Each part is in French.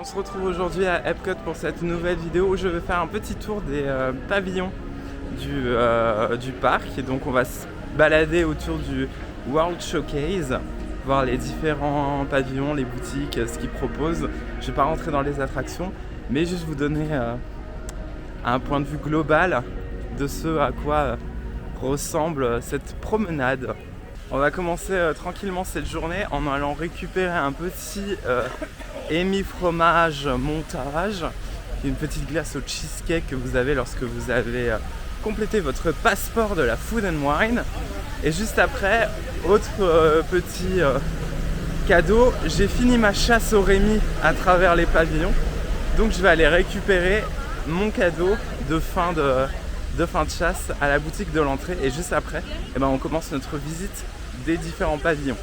On se retrouve aujourd'hui à Epcot pour cette nouvelle vidéo où je vais faire un petit tour des pavillons du parc. Et donc on va se balader autour du World Showcase, voir les différents pavillons, les boutiques, ce qu'ils proposent. Je vais pas rentrer dans les attractions, mais juste vous donner un point de vue global de ce à quoi ressemble cette promenade. On va commencer tranquillement cette journée en allant récupérer un petit émi fromage montage, une petite glace au cheesecake que vous avez lorsque vous avez complété votre passeport de la Food and Wine. Et juste après, autre petit cadeau, j'ai fini ma chasse au Rémi à travers les pavillons, donc je vais aller récupérer mon cadeau de fin de chasse à la boutique de l'entrée. Et juste après, on commence notre visite des différents pavillons.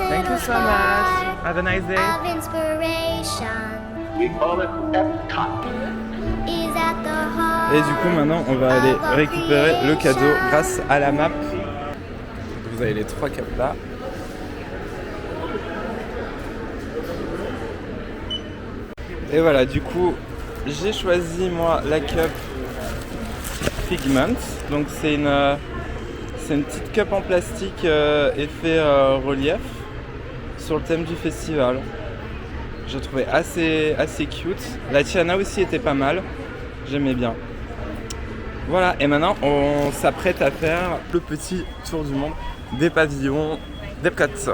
Thank you so much. Have a nice day. Of inspiration We call it Epcot. is at the heart. Et du coup maintenant on va aller récupérer le cadeau grâce à la map. Vous avez les 3 capes là. Et voilà, du coup j'ai choisi moi la cup Figment. Donc c'est une petite cup en plastique effet relief sur le thème du festival. Je trouvais assez cute. La Tiana aussi était pas mal, j'aimais bien. Voilà, et maintenant on s'apprête à faire le petit tour du monde des pavillons d'Epcot.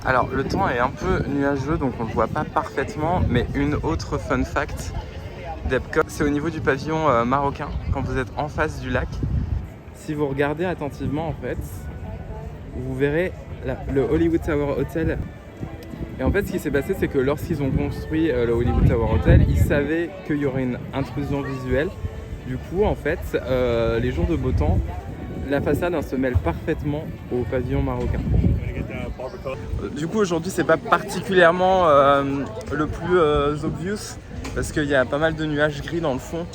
Alors le temps est un peu nuageux donc on ne le voit pas parfaitement, mais une autre fun fact d'Epcot, c'est au niveau du pavillon marocain, quand vous êtes en face du lac. Si vous regardez attentivement en fait, vous verrez le Hollywood Tower Hotel. Et en fait ce qui s'est passé, c'est que lorsqu'ils ont construit le Hollywood Tower Hotel, ils savaient qu'il y aurait une intrusion visuelle. Du coup en fait, les jours de beau temps, la façade se mêle parfaitement au pavillon marocain. Du coup aujourd'hui c'est pas particulièrement le plus obvious, parce qu'il y a pas mal de nuages gris dans le fond.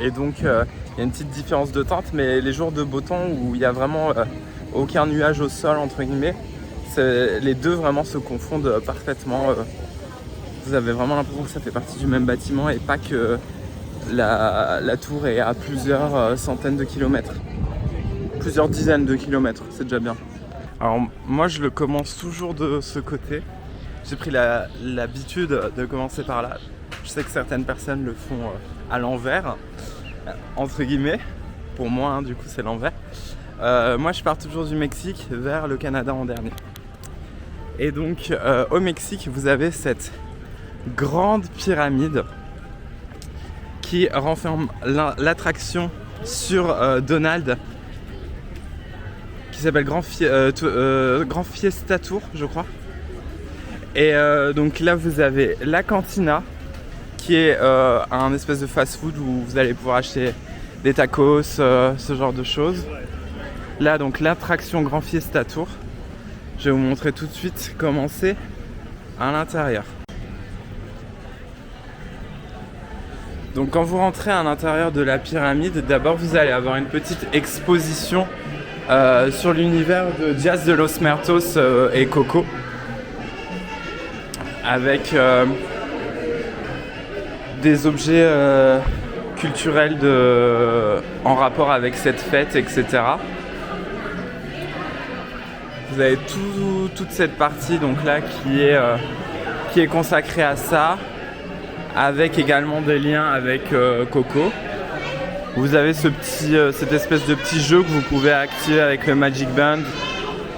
Et donc il y a une petite différence de teinte, mais les jours de beau temps où il n'y a vraiment aucun nuage au sol entre guillemets, les deux vraiment se confondent parfaitement. Vous avez vraiment l'impression que ça fait partie du même bâtiment et pas que la tour est à plusieurs centaines de kilomètres, plusieurs dizaines de kilomètres, c'est déjà bien. Alors moi je le commence toujours de ce côté, j'ai pris l'habitude de commencer par là. Je sais que certaines personnes le font à l'envers, entre guillemets. Pour moi, hein, du coup, c'est l'envers. Moi, je pars toujours du Mexique vers le Canada en dernier. Et donc, au Mexique, vous avez cette grande pyramide qui renferme l'attraction sur Donald, qui s'appelle Grand Fiesta Tour, je crois. Et donc là, vous avez la Cantina, qui est un espèce de fast-food où vous allez pouvoir acheter des tacos, ce genre de choses. Là, donc l'attraction Grand Fiesta Tour. Je vais vous montrer tout de suite comment c'est à l'intérieur. Donc quand vous rentrez à l'intérieur de la pyramide, d'abord vous allez avoir une petite exposition sur l'univers de Días de los Muertos et Coco, avec des objets culturels en rapport avec cette fête, etc. Vous avez toute cette partie donc là qui est consacrée à ça, avec également des liens avec Coco. Vous avez cette espèce de petit jeu que vous pouvez activer avec le Magic Band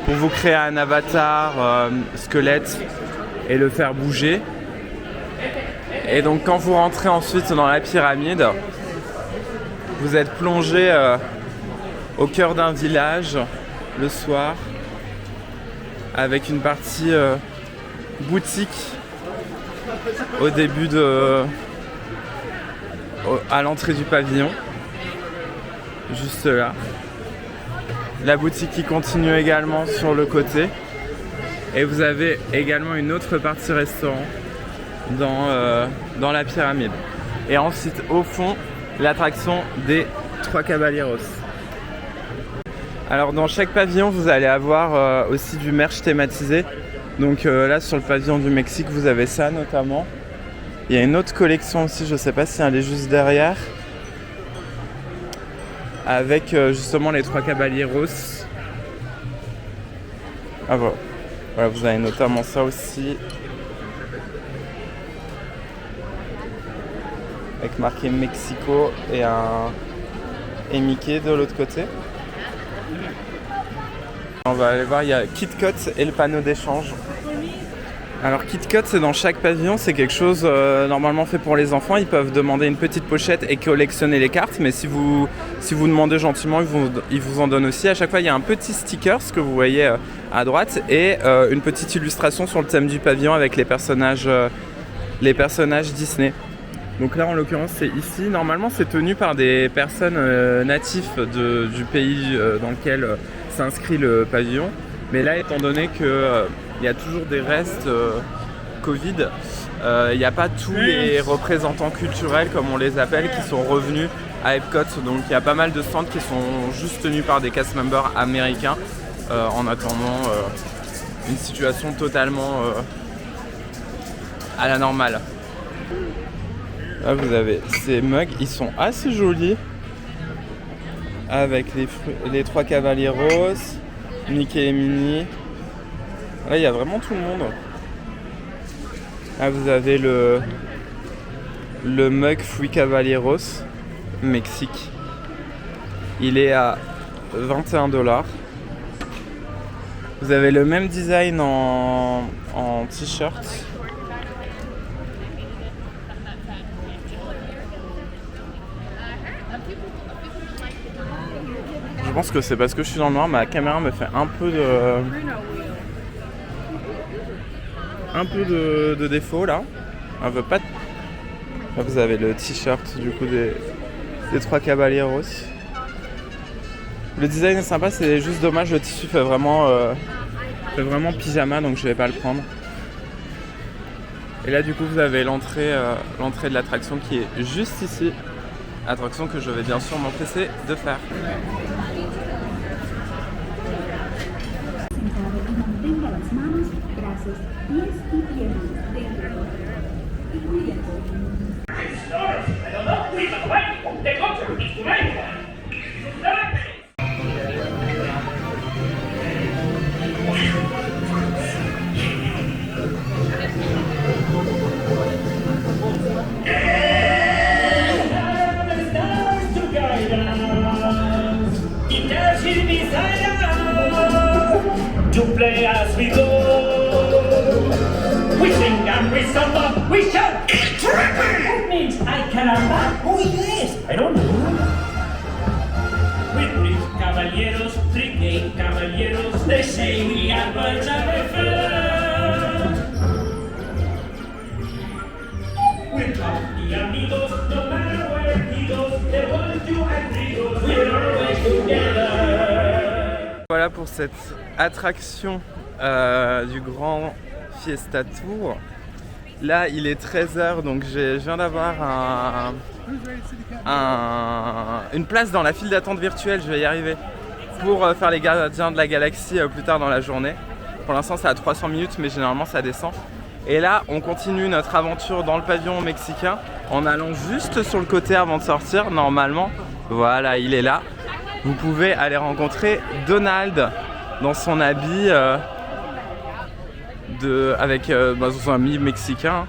pour vous créer un avatar squelette et le faire bouger. Et donc quand vous rentrez ensuite dans la pyramide, vous êtes plongé au cœur d'un village le soir avec une partie boutique au début à l'entrée du pavillon, juste là. La boutique qui continue également sur le côté. Et vous avez également une autre partie restaurant dans la pyramide. Et ensuite, au fond, l'attraction des Trois Caballeros. Alors dans chaque pavillon, vous allez avoir aussi du merch thématisé. Donc là, sur le pavillon du Mexique, vous avez ça notamment. Il y a une autre collection aussi, je ne sais pas si elle est juste derrière. Avec justement les Trois Caballeros. Ah voilà. Voilà, vous avez notamment ça aussi. Avec marqué Mexico et Mickey de l'autre côté. On va aller voir, il y a KitKat et le panneau d'échange. Alors KitKat, c'est dans chaque pavillon, c'est quelque chose normalement fait pour les enfants. Ils peuvent demander une petite pochette et collectionner les cartes, mais si vous demandez gentiment, ils vous en donnent aussi. À chaque fois, il y a un petit sticker, ce que vous voyez à droite, et une petite illustration sur le thème du pavillon avec les personnages Disney. Donc là, en l'occurrence, c'est ici. Normalement, c'est tenu par des personnes natifs du pays dans lequel s'inscrit le pavillon. Mais là, étant donné que il y a toujours des restes Covid, il n'y a pas tous les représentants culturels, comme on les appelle, qui sont revenus à Epcot. Donc il y a pas mal de stands qui sont juste tenus par des cast members américains en attendant une situation totalement à la normale. Là vous avez ces mugs, ils sont assez jolis avec les Trois Caballeros, Mickey et Minnie. Là il y a vraiment tout le monde. Là vous avez le mug Free Caballeros Mexique. Il est à 21$. Vous avez le même design en t-shirt. Je pense que c'est parce que je suis dans le noir, ma caméra me fait un peu de défaut là. Elle veut pas. Là, vous avez le t-shirt du coup des Trois Caballeros. Le design est sympa, c'est juste dommage, le tissu fait vraiment pyjama, donc je vais pas le prendre. Et là du coup vous avez l'entrée de l'attraction qui est juste ici. Attraction que je vais bien sûr m'empresser de faire. To play as we go, we sing and we samba, we shout. That means I caramba. Oh yes, I don't know. With three gay caballeros, they say we are birds of a feather. With happy amigos, no matter where he goes, they want to and three goes, we're always together. Voilà pour cette attraction du Grand Fiesta Tour. Là il est 13h, donc je viens d'avoir une place dans la file d'attente virtuelle, je vais y arriver, pour faire les Gardiens de la Galaxie plus tard dans la journée. Pour l'instant c'est à 300 minutes, mais généralement ça descend. Et là on continue notre aventure dans le pavillon mexicain en allant juste sur le côté avant de sortir. Normalement, voilà, il est là. Vous pouvez aller rencontrer Donald dans son habit avec son ami mexicain,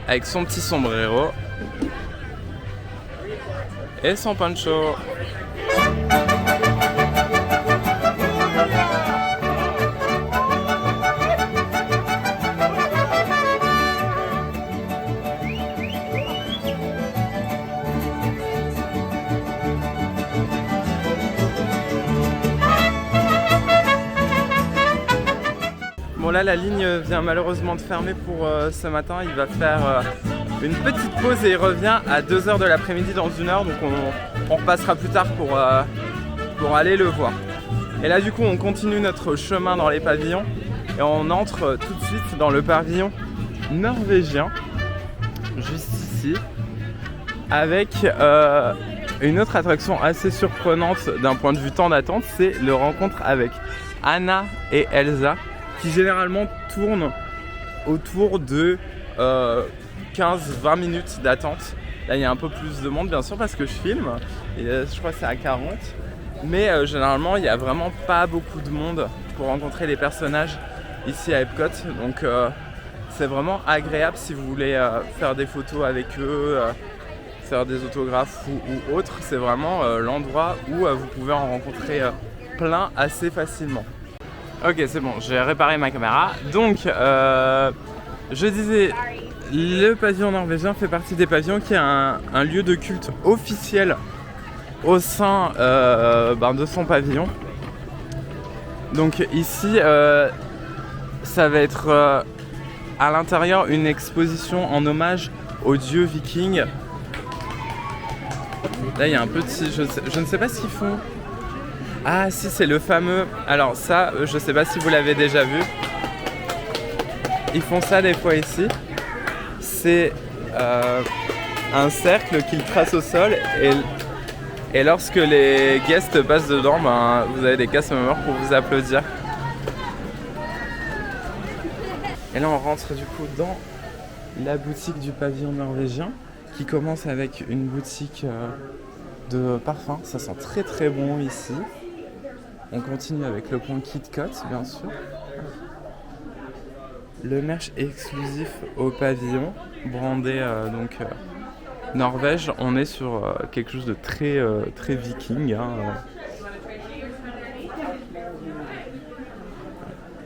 avec son petit sombrero et son poncho. là, la ligne vient malheureusement de fermer pour ce matin. Il va faire une petite pause et il revient à 2h de l'après-midi dans 1 heure. Donc on repassera plus tard pour aller le voir. Et là du coup on continue notre chemin dans les pavillons et on entre tout de suite dans le pavillon norvégien, juste ici, avec une autre attraction assez surprenante d'un point de vue temps d'attente, c'est le rencontre avec Anna et Elsa, qui généralement tournent autour de 15-20 minutes d'attente. Là il y a un peu plus de monde bien sûr parce que je filme, et je crois que c'est à 40. Mais généralement il n'y a vraiment pas beaucoup de monde pour rencontrer les personnages ici à Epcot. Donc c'est vraiment agréable si vous voulez faire des photos avec eux, faire des autographes ou autre. C'est vraiment l'endroit où vous pouvez en rencontrer plein assez facilement. Ok, c'est bon, j'ai réparé ma caméra. Donc je disais, le pavillon norvégien fait partie des pavillons qui a un lieu de culte officiel au sein de son pavillon. Donc ici ça va être à l'intérieur une exposition en hommage aux dieux vikings. Là il y a un petit, je ne sais pas ce qu'ils font. Ah si, c'est le fameux, alors ça je sais pas si vous l'avez déjà vu. Ils font ça des fois ici. C'est un cercle qu'ils tracent au sol et lorsque les guests passent dedans, vous avez des cast members pour vous applaudir. Et là on rentre du coup dans la boutique du pavillon norvégien qui commence avec une boutique de parfums. Ça sent très très bon ici. On continue avec le point KitKat bien sûr. Le merch exclusif au pavillon, brandé Norvège. On est sur quelque chose de très, très viking.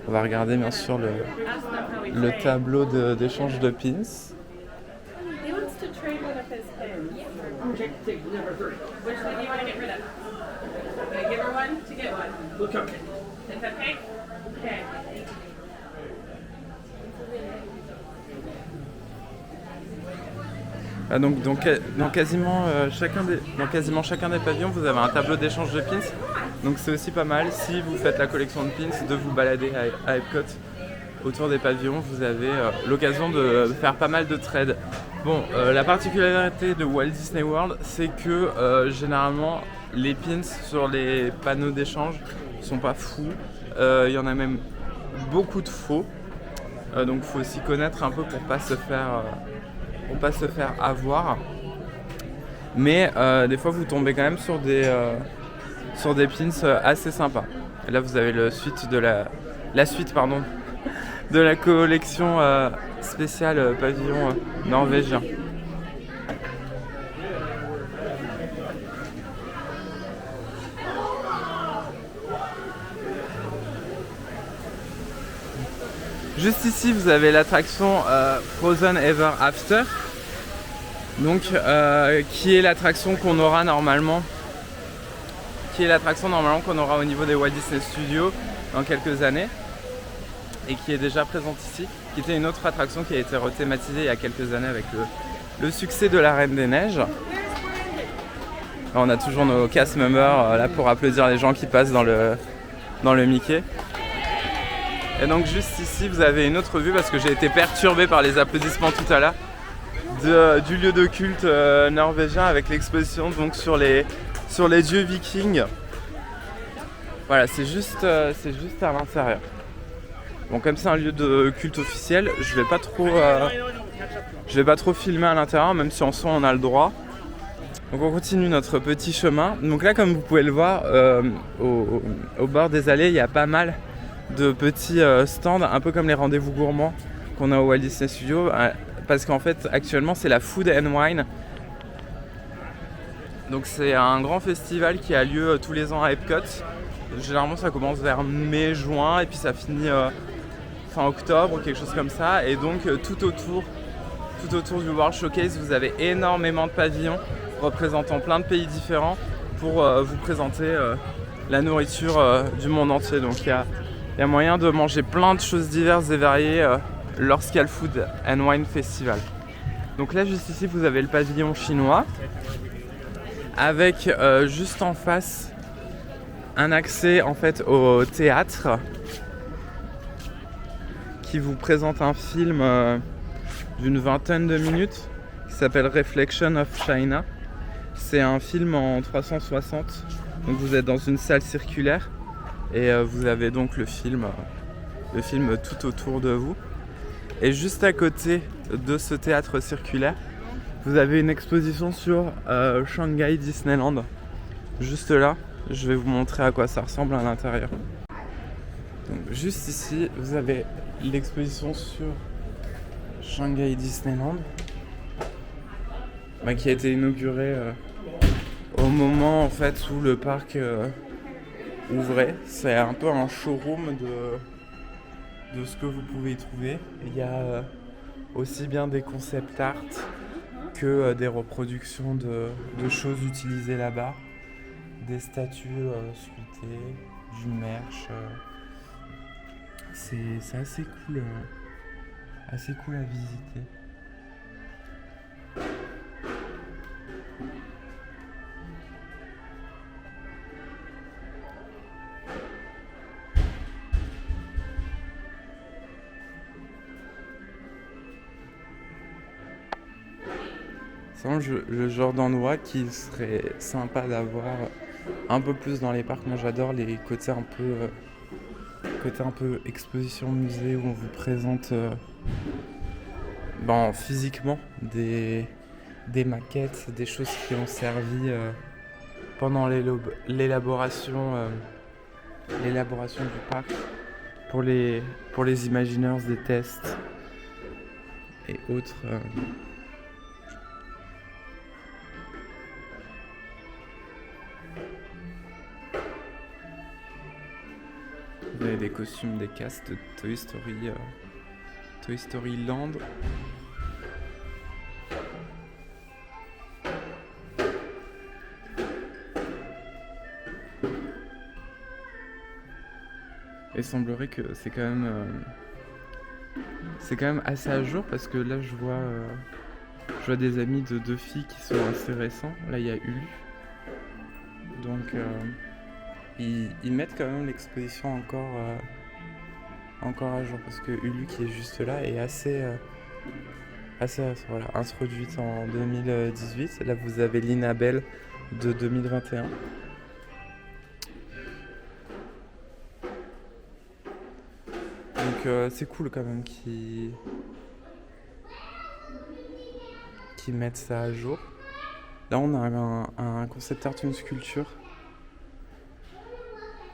On va regarder bien sûr le tableau d'échange de pins. He wants to trade one of his pins. Which one do you want to get rid of? Okay, give her one to get one. Look, okay. The cupcake? Okay. Donc dans quasiment chacun des pavillons, vous avez un tableau d'échange de pins. Donc c'est aussi pas mal si vous faites la collection de pins de vous balader à Epcot autour des pavillons. Vous avez l'occasion de faire pas mal de trades. Bon, la particularité de Walt Disney World, c'est que généralement les pins sur les panneaux d'échange sont pas fous. Il y en a même beaucoup de faux. Donc il faut aussi connaître un peu pour pas se faire avoir. Mais des fois vous tombez quand même sur des pins assez sympas. Et là vous avez la suite de la collection spéciale pavillon norvégien. Juste ici vous avez l'attraction Frozen Ever After, donc qui est l'attraction qu'on aura normalement qu'on aura au niveau des Walt Disney Studios dans quelques années et qui est déjà présente ici, qui était une autre attraction qui a été rethématisée il y a quelques années avec le succès de la Reine des Neiges. Là, on a toujours nos cast members là pour applaudir les gens qui passent dans le Mickey. Et donc juste ici vous avez une autre vue parce que j'ai été perturbé par les applaudissements tout à l'heure du lieu de culte norvégien avec l'exposition donc sur les dieux vikings. Voilà, c'est juste à l'intérieur. Bon, comme c'est un lieu de culte officiel, je vais pas trop filmer à l'intérieur, même si en soi on a le droit. Donc on continue notre petit chemin. Donc là, comme vous pouvez le voir, au bord des allées, il y a pas mal de petits stands, un peu comme les rendez-vous gourmands qu'on a au Walt Disney Studios, parce qu'en fait actuellement c'est la Food and Wine. Donc c'est un grand festival qui a lieu tous les ans à Epcot. Généralement ça commence vers mai-juin et puis ça finit fin octobre ou quelque chose comme ça. Et donc tout autour du World Showcase vous avez énormément de pavillons représentant plein de pays différents pour vous présenter la nourriture du monde entier. Donc il y a Il y a moyen de manger plein de choses diverses et variées lorsqu'il y a le Food and Wine Festival. Donc là, juste ici, vous avez le pavillon chinois avec juste en face un accès en fait au théâtre qui vous présente un film d'une 20aine de minutes qui s'appelle Reflection of China. C'est un film en 360, donc vous êtes dans une salle circulaire et vous avez donc le film tout autour de vous. Et juste à côté de ce théâtre circulaire, vous avez une exposition sur Shanghai Disneyland. Juste là, je vais vous montrer à quoi ça ressemble à l'intérieur. Donc, juste ici, vous avez l'exposition sur Shanghai Disneyland qui a été inaugurée au moment en fait où le parc ouvrait. C'est un peu un showroom de ce que vous pouvez y trouver. Il y a aussi bien des concept art que des reproductions de choses utilisées là-bas, des statues sculptées, du merch. C'est assez cool à visiter. C'est le genre d'endroit qui serait sympa d'avoir un peu plus dans les parcs. Moi j'adore les côtés un peu exposition musée où on vous présente physiquement des maquettes, des choses qui ont servi pendant l'élaboration du parc pour les imagineurs des tests et autres. Vous avez des costumes des castes de Toy Story Land. Et il semblerait que c'est quand même assez à jour parce que là je vois des amis de deux filles qui sont assez récents. Là il y a Ulu. Donc ils mettent quand même l'exposition encore à jour parce que Ulu qui est juste là est assez introduite en 2018. Là vous avez l'Inabelle de 2021. Donc c'est cool quand même qu'ils mettent ça à jour. Là on a un concept art, une sculpture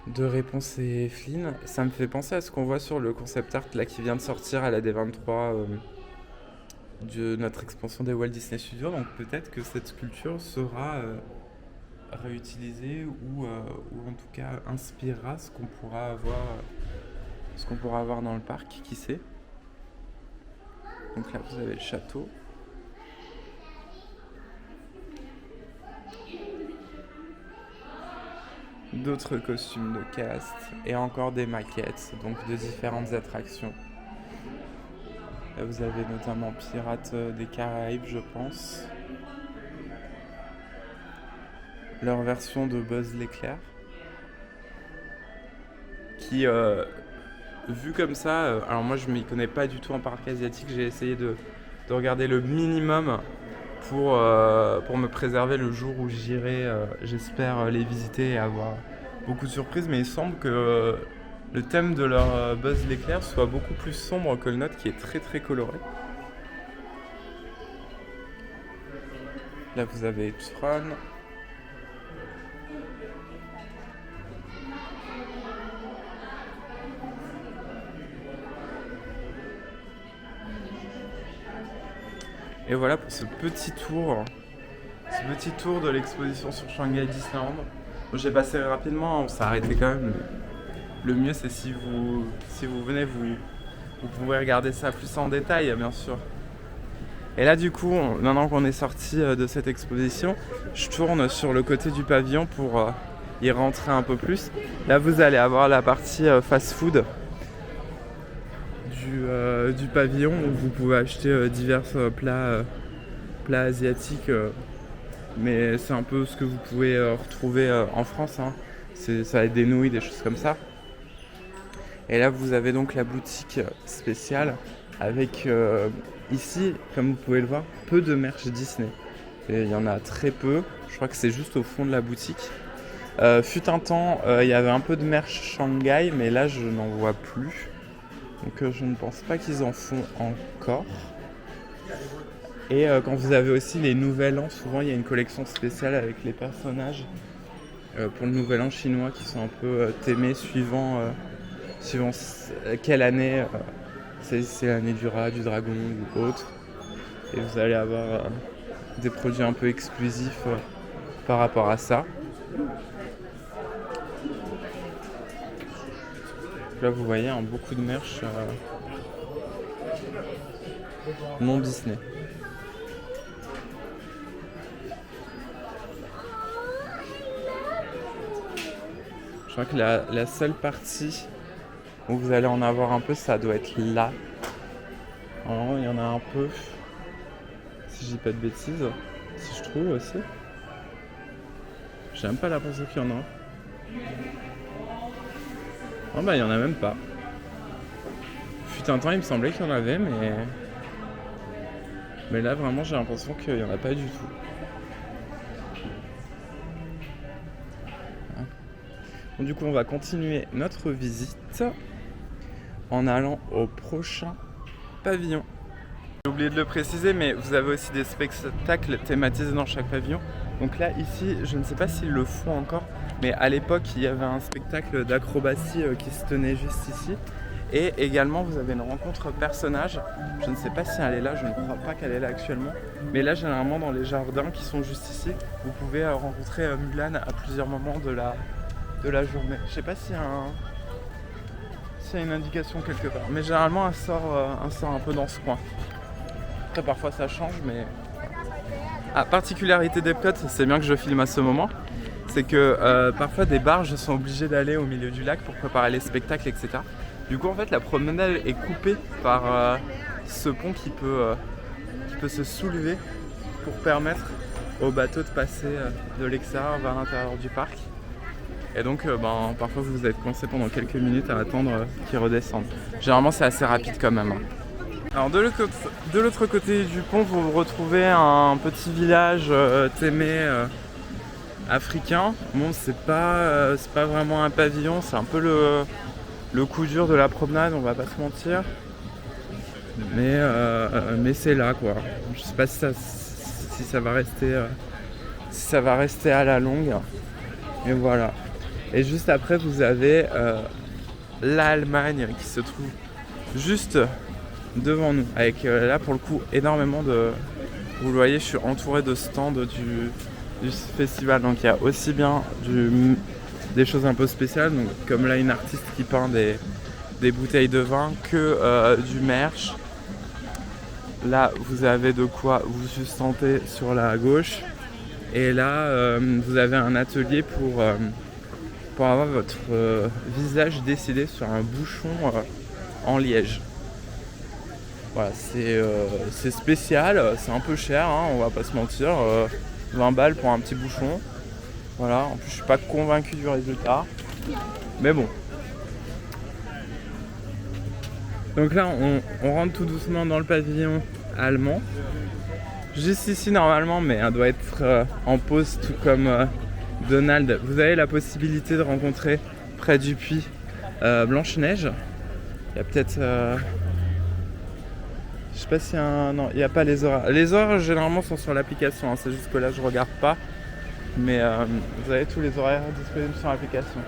de Réponse et Flynn. Ça me fait penser à ce qu'on voit sur le concept art là qui vient de sortir à la D23 de notre expansion des Walt Disney Studios. Donc peut-être que cette sculpture sera réutilisée ou en tout cas inspirera ce qu'on pourra avoir dans le parc, qui sait. Donc là vous avez le château. D'autres costumes de cast et encore des maquettes, donc de différentes attractions. Là vous avez notamment Pirates des Caraïbes, je pense. Leur version de Buzz l'éclair. Qui, vu comme ça, alors moi je m'y connais pas du tout en parc asiatique, j'ai essayé de regarder le minimum pour me préserver le jour où j'irai, j'espère les visiter et avoir beaucoup de surprises, mais il semble que le thème de leur Buzz l'éclair soit beaucoup plus sombre que le nôtre qui est très très coloré. Là vous avez Tron. Et voilà pour ce petit tour de l'exposition sur Shanghai Disneyland. Bon, j'ai passé rapidement, on s'est arrêté quand même. Le mieux c'est si vous venez, vous pouvez regarder ça plus en détail, bien sûr. Et là du coup, maintenant qu'on est sorti de cette exposition, je tourne sur le côté du pavillon pour y rentrer un peu plus. Là vous allez avoir la partie fast-food du pavillon où vous pouvez acheter divers plats asiatiques. Mais c'est un peu ce que vous pouvez retrouver en France. Hein. Ça va être des nouilles, des choses comme ça. Et là vous avez donc la boutique spéciale avec ici, comme vous pouvez le voir, peu de merch Disney. Et il y en a très peu, je crois que c'est juste au fond de la boutique. Fut un temps, il y avait un peu de merch Shanghai, mais là je n'en vois plus. Donc je ne pense pas qu'ils en font encore. Et quand vous avez aussi les Nouvel An, souvent il y a une collection spéciale avec les personnages pour le Nouvel An chinois qui sont un peu thémés suivant quelle année. C'est l'année du rat, du dragon ou autre. Et vous allez avoir des produits un peu exclusifs par rapport à ça. Là vous voyez beaucoup de merch non Disney. Je crois que la seule partie où vous allez en avoir un peu, ça doit être là. Alors, il y en a un peu, si je dis pas de bêtises, si je trouve aussi. J'ai même pas l'impression qu'il y en a. Oh bah il y en a même pas. Fut un temps il me semblait qu'il y en avait, mais là vraiment j'ai l'impression qu'il y en a pas du tout. Bon, du coup on va continuer notre visite en allant au prochain pavillon. J'ai oublié de le préciser, mais vous avez aussi des spectacles thématisés dans chaque pavillon. Donc là, ici, je ne sais pas s'ils le font encore, mais à l'époque, il y avait un spectacle d'acrobatie qui se tenait juste ici. Et également, vous avez une rencontre personnage. Je ne sais pas si elle est là, je ne crois pas qu'elle est là actuellement. Mais là, généralement, dans les jardins qui sont juste ici, vous pouvez rencontrer Mulan à plusieurs moments de la journée. Je ne sais pas s'il y a une indication quelque part. Mais généralement, elle sort un peu dans ce coin. Après, parfois, ça change, mais... Ah, particularité d'Epcot, c'est bien que je filme à ce moment, c'est que parfois des barges sont obligées d'aller au milieu du lac pour préparer les spectacles, etc. Du coup, en fait, la promenade est coupée par ce pont qui peut se soulever pour permettre aux bateaux de passer de l'extérieur vers l'intérieur du parc. Et donc, parfois, vous êtes coincé pendant quelques minutes à attendre qu'ils redescendent. Généralement, c'est assez rapide quand même. Alors de l'autre côté du pont, vous retrouvez un petit village thémé africain. Bon, c'est pas vraiment un pavillon, c'est un peu le coup dur de la promenade, on va pas se mentir. Mais c'est là quoi. Je sais pas si ça va rester à la longue. Et voilà. Et juste après, vous avez l'Allemagne qui se trouve juste devant nous, avec là pour le coup énormément de... Vous le voyez, je suis entouré de stands du festival, donc il y a aussi bien des choses un peu spéciales, donc comme là une artiste qui peint des bouteilles de vin, que du merch. Là vous avez de quoi vous sustenter sur la gauche, et là vous avez un atelier pour avoir votre visage décidé sur un bouchon en liège. Voilà, c'est spécial, c'est un peu cher, hein, on va pas se mentir, 20 balles pour un petit bouchon. Voilà, en plus je suis pas convaincu du résultat, mais bon. Donc là on rentre tout doucement dans le pavillon allemand. Juste ici normalement, mais elle doit être en pause tout comme Donald. Vous avez la possibilité de rencontrer près du puits Blanche-Neige. Il y a peut-être... je sais pas s'il y a un... Non, il n'y a pas les horaires. Les horaires généralement sont sur l'application, hein. C'est juste que là je regarde pas. Mais vous avez tous les horaires disponibles sur l'application.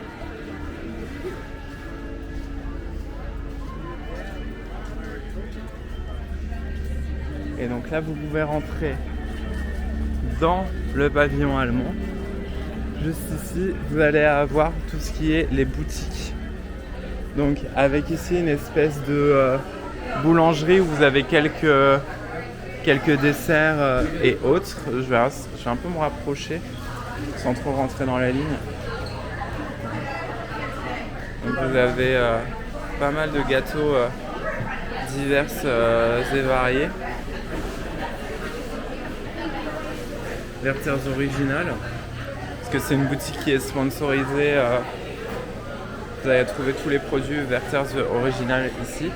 Et donc là vous pouvez rentrer dans le pavillon allemand. Juste ici vous allez avoir tout ce qui est les boutiques. Donc avec ici une espèce de boulangerie où vous avez quelques desserts et autres. Je vais un peu me rapprocher sans trop rentrer dans la ligne. Donc vous avez pas mal de gâteaux divers et variés. Werther's Original, parce que c'est une boutique qui est sponsorisée. Vous allez trouver tous les produits Werther's Original ici.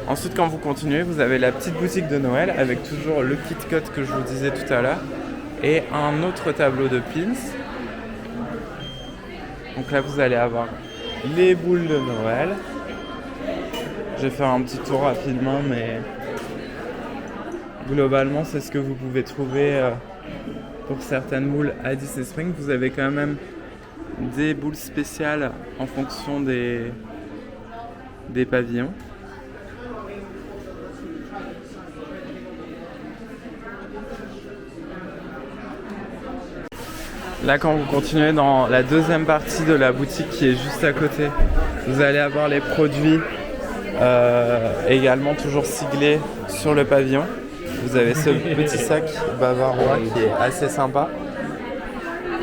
Ensuite, quand vous continuez, vous avez la petite boutique de Noël avec toujours le Kit Kat que je vous disais tout à l'heure et un autre tableau de pins. Donc là, vous allez avoir les boules de Noël. Je vais faire un petit tour rapidement, mais globalement, c'est ce que vous pouvez trouver pour certaines boules à Disney Springs. Vous avez quand même des boules spéciales en fonction des pavillons. Là, quand vous continuez dans la deuxième partie de la boutique qui est juste à côté, vous allez avoir les produits également toujours siglés sur le pavillon. Vous avez ce petit sac bavarois qui est assez sympa,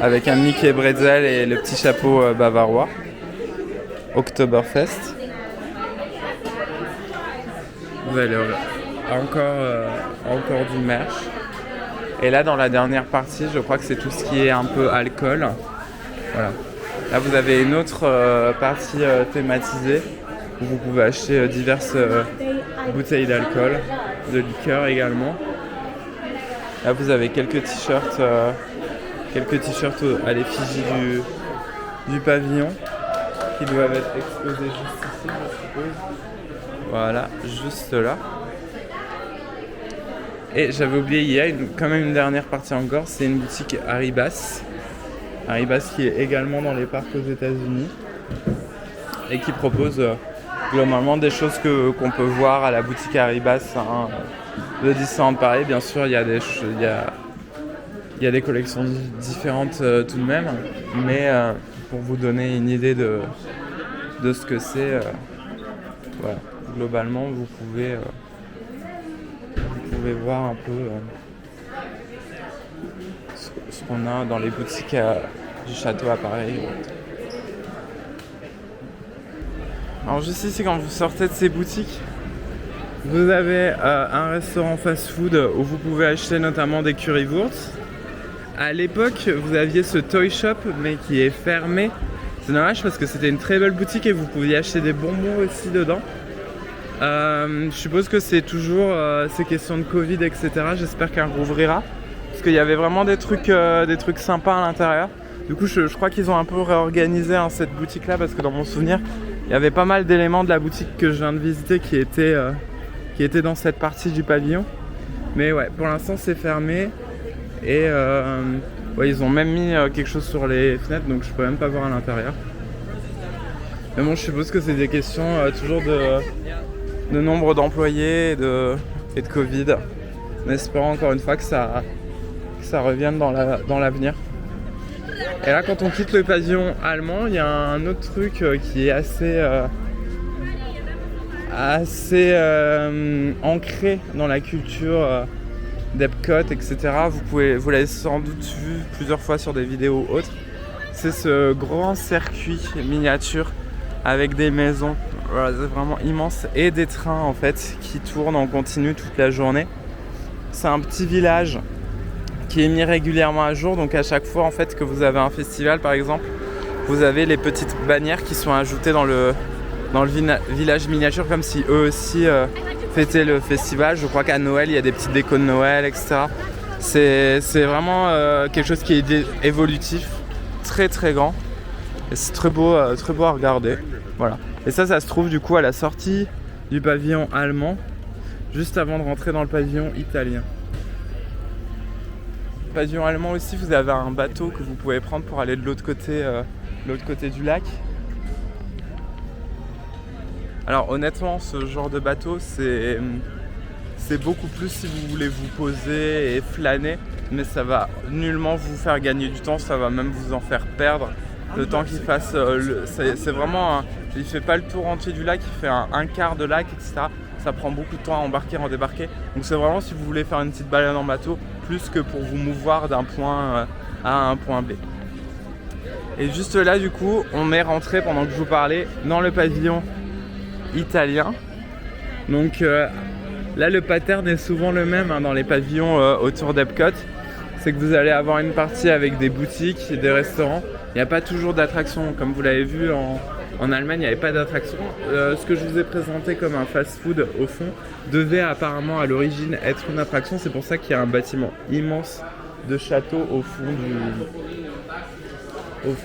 avec un Mickey Bretzel et le petit chapeau bavarois. Oktoberfest. Vous allez encore du merch. Et là, dans la dernière partie, je crois que c'est tout ce qui est un peu alcool. Voilà. Là, vous avez une autre partie thématisée où vous pouvez acheter diverses bouteilles d'alcool, de liqueur également. Là, vous avez quelques t-shirts à l'effigie du pavillon qui doivent être exposés juste ici, je suppose. Voilà, juste là. Et j'avais oublié, il y a quand même une dernière partie encore, c'est une boutique Arribas. Arribas qui est également dans les parcs aux États-Unis et qui propose globalement des choses qu'on peut voir à la boutique Arribas de Disneyland Paris. Bien sûr, il y a des collections différentes tout de même, mais pour vous donner une idée de ce que c'est, voilà. Globalement, vous pouvez voir un peu ce qu'on a dans les boutiques du château à Paris. Alors juste ici, quand vous sortez de ces boutiques, vous avez un restaurant fast-food où vous pouvez acheter notamment des currywursts. À l'époque, vous aviez ce toy shop, mais qui est fermé. C'est dommage parce que c'était une très belle boutique et vous pouviez acheter des bonbons aussi dedans. Je suppose que c'est toujours ces questions de Covid, etc. J'espère qu'elle rouvrira. Parce qu'il y avait vraiment des trucs sympas à l'intérieur. Du coup, je crois qu'ils ont un peu réorganisé cette boutique-là parce que dans mon souvenir, il y avait pas mal d'éléments de la boutique que je viens de visiter qui étaient dans cette partie du pavillon. Mais ouais, pour l'instant, c'est fermé. Et ouais, ils ont même mis quelque chose sur les fenêtres, donc je peux même pas voir à l'intérieur. Mais bon, je suppose que c'est des questions toujours de nombre d'employés et de Covid. En espérant encore une fois que ça revienne dans l'avenir. Et là, quand on quitte le pavillon allemand, il y a un autre truc qui est assez ancré dans la culture d'Epcot, etc. Vous l'avez sans doute vu plusieurs fois sur des vidéos autres. C'est ce grand circuit miniature avec des maisons, voilà, c'est vraiment immense, et des trains en fait qui tournent en continu toute la journée. C'est un petit village qui est mis régulièrement à jour, donc à chaque fois en fait que vous avez un festival par exemple, vous avez les petites bannières qui sont ajoutées dans le village miniature, comme si eux aussi fêtaient le festival. Je crois qu'à Noël il y a des petites décos de Noël, etc. C'est vraiment quelque chose qui est évolutif, très très grand, et c'est très beau à regarder. Voilà. Et ça se trouve du coup à la sortie du pavillon allemand, juste avant de rentrer dans le pavillon italien. Pavillon allemand aussi, vous avez un bateau que vous pouvez prendre pour aller de l'autre côté du lac. Alors honnêtement, ce genre de bateau, c'est beaucoup plus si vous voulez vous poser et flâner, mais ça va nullement vous faire gagner du temps, ça va même vous en faire perdre le temps qu'il fasse. C'est vraiment il fait pas le tour entier du lac, il fait un quart de lac, etc. Ça prend beaucoup de temps à embarquer, en débarquer. Donc c'est vraiment si vous voulez faire une petite balade en bateau, plus que pour vous mouvoir d'un point A à un point B. Et juste là du coup on est rentré pendant que je vous parlais dans le pavillon italien. Donc là le pattern est souvent le même dans les pavillons autour d'Epcot. C'est que vous allez avoir une partie avec des boutiques et des restaurants. Il n'y a pas toujours d'attraction. Comme vous l'avez vu en Allemagne, il n'y avait pas d'attraction. Ce que je vous ai présenté comme un fast-food au fond devait apparemment à l'origine être une attraction. C'est pour ça qu'il y a un bâtiment immense de château au fond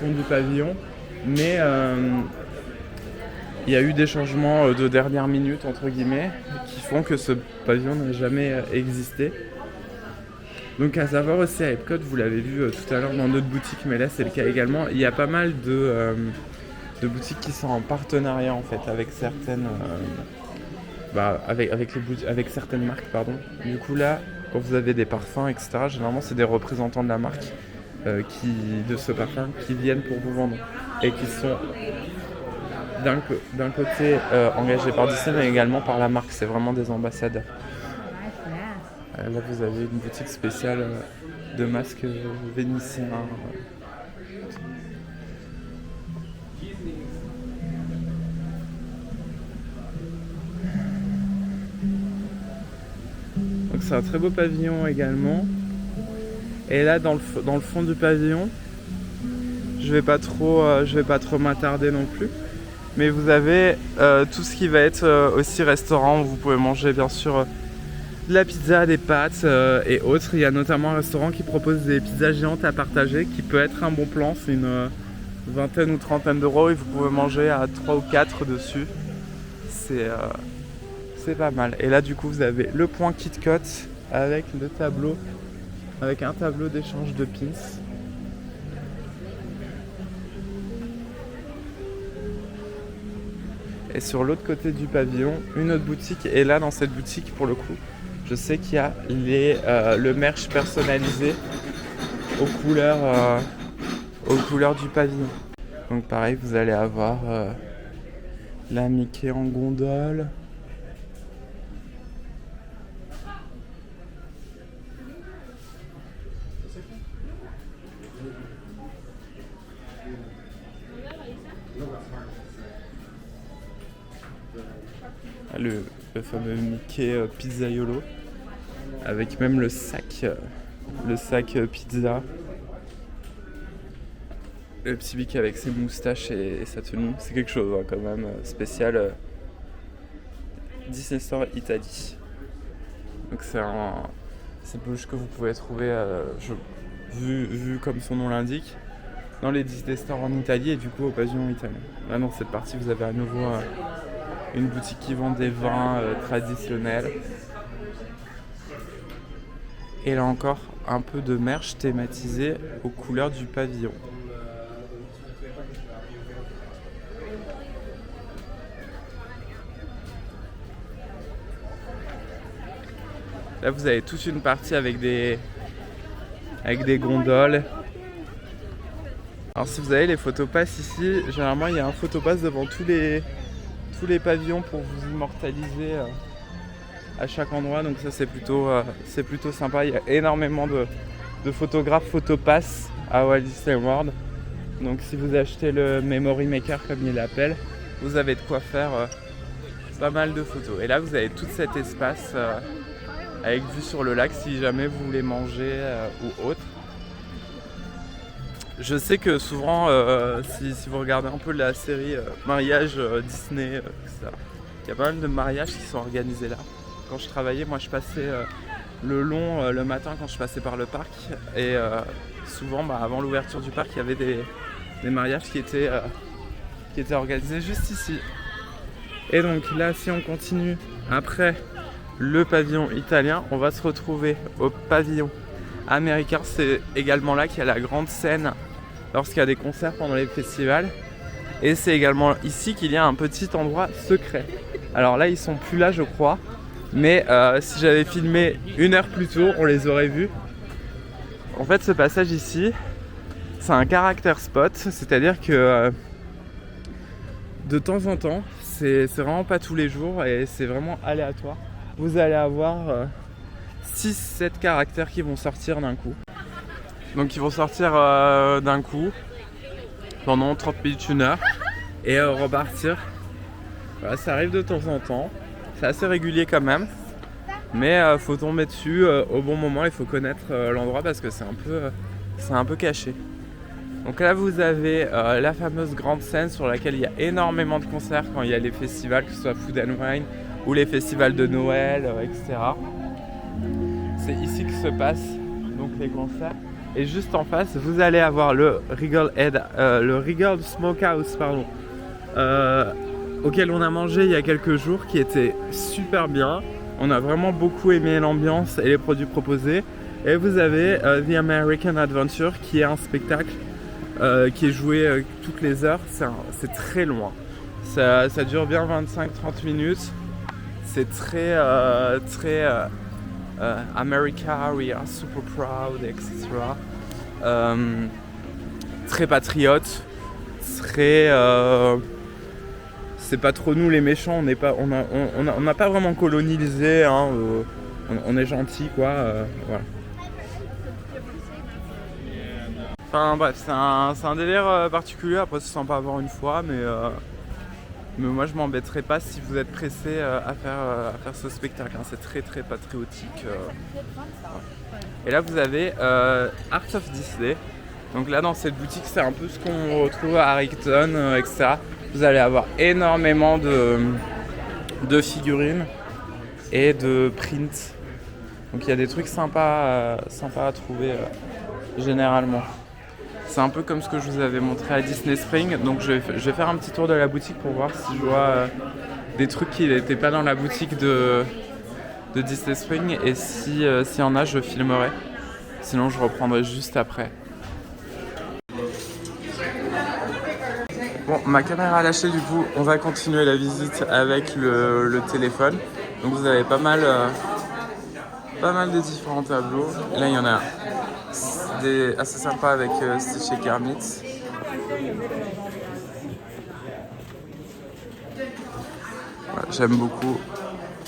du pavillon. Mais il y a eu des changements de dernière minute entre guillemets qui font que ce pavillon n'a jamais existé. Donc à savoir aussi à Epcot, vous l'avez vu tout à l'heure dans d'autres boutiques, mais là c'est le cas également, il y a pas mal de boutiques qui sont en partenariat en fait avec certaines avec certaines marques pardon. Du coup là, quand vous avez des parfums etc, généralement c'est des représentants de la marque de ce parfum qui viennent pour vous vendre et qui sont d'un côté engagés par Disney mais également par la marque, c'est vraiment des ambassadeurs. Là vous avez une boutique spéciale de masques vénitiens. Donc c'est un très beau pavillon également. Et là dans le fond du pavillon, je vais pas trop m'attarder non plus. Mais vous avez tout ce qui va être aussi restaurant où vous pouvez manger bien sûr de la pizza, des pâtes et autres. Il y a notamment un restaurant qui propose des pizzas géantes à partager qui peut être un bon plan. C'est une vingtaine ou trentaine d'euros et vous pouvez manger à 3 ou 4 dessus. C'est pas mal. Et là du coup vous avez le point KitKat avec un tableau d'échange de pins. Et sur l'autre côté du pavillon, une autre boutique. Et là dans cette boutique pour le coup, je sais qu'il y a le merch personnalisé aux couleurs du pavillon. Donc pareil, vous allez avoir la Mickey en gondole. Le fameux Mickey pizzaiolo avec même le sac pizza, le petit Mickey avec ses moustaches et sa tenue, c'est quelque chose quand même spécial. Disney Store Italie. Donc c'est un peluche que vous pouvez trouver vu comme son nom l'indique dans les Disney Store en Italie et du coup au pavillon italien. Là dans cette partie vous avez à nouveau une boutique qui vend des vins traditionnels. Et là encore, un peu de merch thématisé aux couleurs du pavillon. Là vous avez toute une partie avec des gondoles. Alors si vous avez les photopass ici, généralement il y a un photopass devant tous les pavillons pour vous immortaliser à chaque endroit, donc ça c'est plutôt sympa. Il y a énormément de photographes photopass à Walt Disney World, donc si vous achetez le Memory Maker comme il l'appelle, vous avez de quoi faire pas mal de photos. Et là vous avez tout cet espace avec vue sur le lac si jamais vous voulez manger ou autre. Je sais que souvent, si vous regardez un peu la série mariage Disney, etc., il y a pas mal de mariages qui sont organisés là. Quand je travaillais, moi je passais le matin quand je passais par le parc et souvent avant l'ouverture du parc il y avait des mariages qui étaient organisés juste ici. Et donc là si on continue après le pavillon italien, on va se retrouver au pavillon américain. C'est également là qu'il y a la grande scène lorsqu'il y a des concerts pendant les festivals. Et c'est également ici qu'il y a un petit endroit secret. Alors là ils sont plus là je crois, mais si j'avais filmé 1 heure plus tôt on les aurait vus. En fait ce passage ici c'est un character spot, c'est-à-dire que de temps en temps, c'est vraiment pas tous les jours et c'est vraiment aléatoire. Vous allez avoir 6-7 caractères qui vont sortir d'un coup. Donc ils vont sortir d'un coup pendant 30 minutes, 1 heure et repartir. Voilà, ça arrive de temps en temps. C'est assez régulier quand même. Mais faut tomber dessus au bon moment, il faut connaître l'endroit parce que c'est un peu caché. Donc là vous avez la fameuse grande scène sur laquelle il y a énormément de concerts quand il y a les festivals, que ce soit Food and Wine ou les festivals de Noël, etc. C'est ici que se passent donc les concerts. Et juste en face, vous allez avoir le Regal Smokehouse, pardon, auquel on a mangé il y a quelques jours, qui était super bien. On a vraiment beaucoup aimé l'ambiance et les produits proposés. Et vous avez The American Adventure, qui est un spectacle qui est joué toutes les heures. C'est très loin. Ça dure bien 25-30 minutes. C'est très America, we are super proud, etc. Très patriote, très... c'est pas trop nous les méchants, on n'a pas vraiment colonisé, hein, on est gentil quoi, voilà. Enfin bref, c'est un délire particulier, après c'est sympa à voir une fois, mais moi je m'embêterai pas si vous êtes pressé à faire ce spectacle, hein. C'est très très patriotique. Et là vous avez Art of Disney. Donc là dans cette boutique c'est un peu ce qu'on retrouve à Harrington, etc. Vous allez avoir énormément de figurines et de prints. Donc il y a des trucs sympas à trouver généralement. C'est un peu comme ce que je vous avais montré à Disney Spring. Donc je vais faire un petit tour de la boutique pour voir si je vois des trucs qui n'étaient pas dans la boutique de Disney Spring. Et s'il y en a, je filmerai. Sinon je reprendrai juste après. Bon, ma caméra a lâché, du coup on va continuer la visite avec le téléphone. Donc vous avez pas mal de différents tableaux. Là il y en a des assez sympas avec Stitch et Kermit. Voilà, j'aime beaucoup.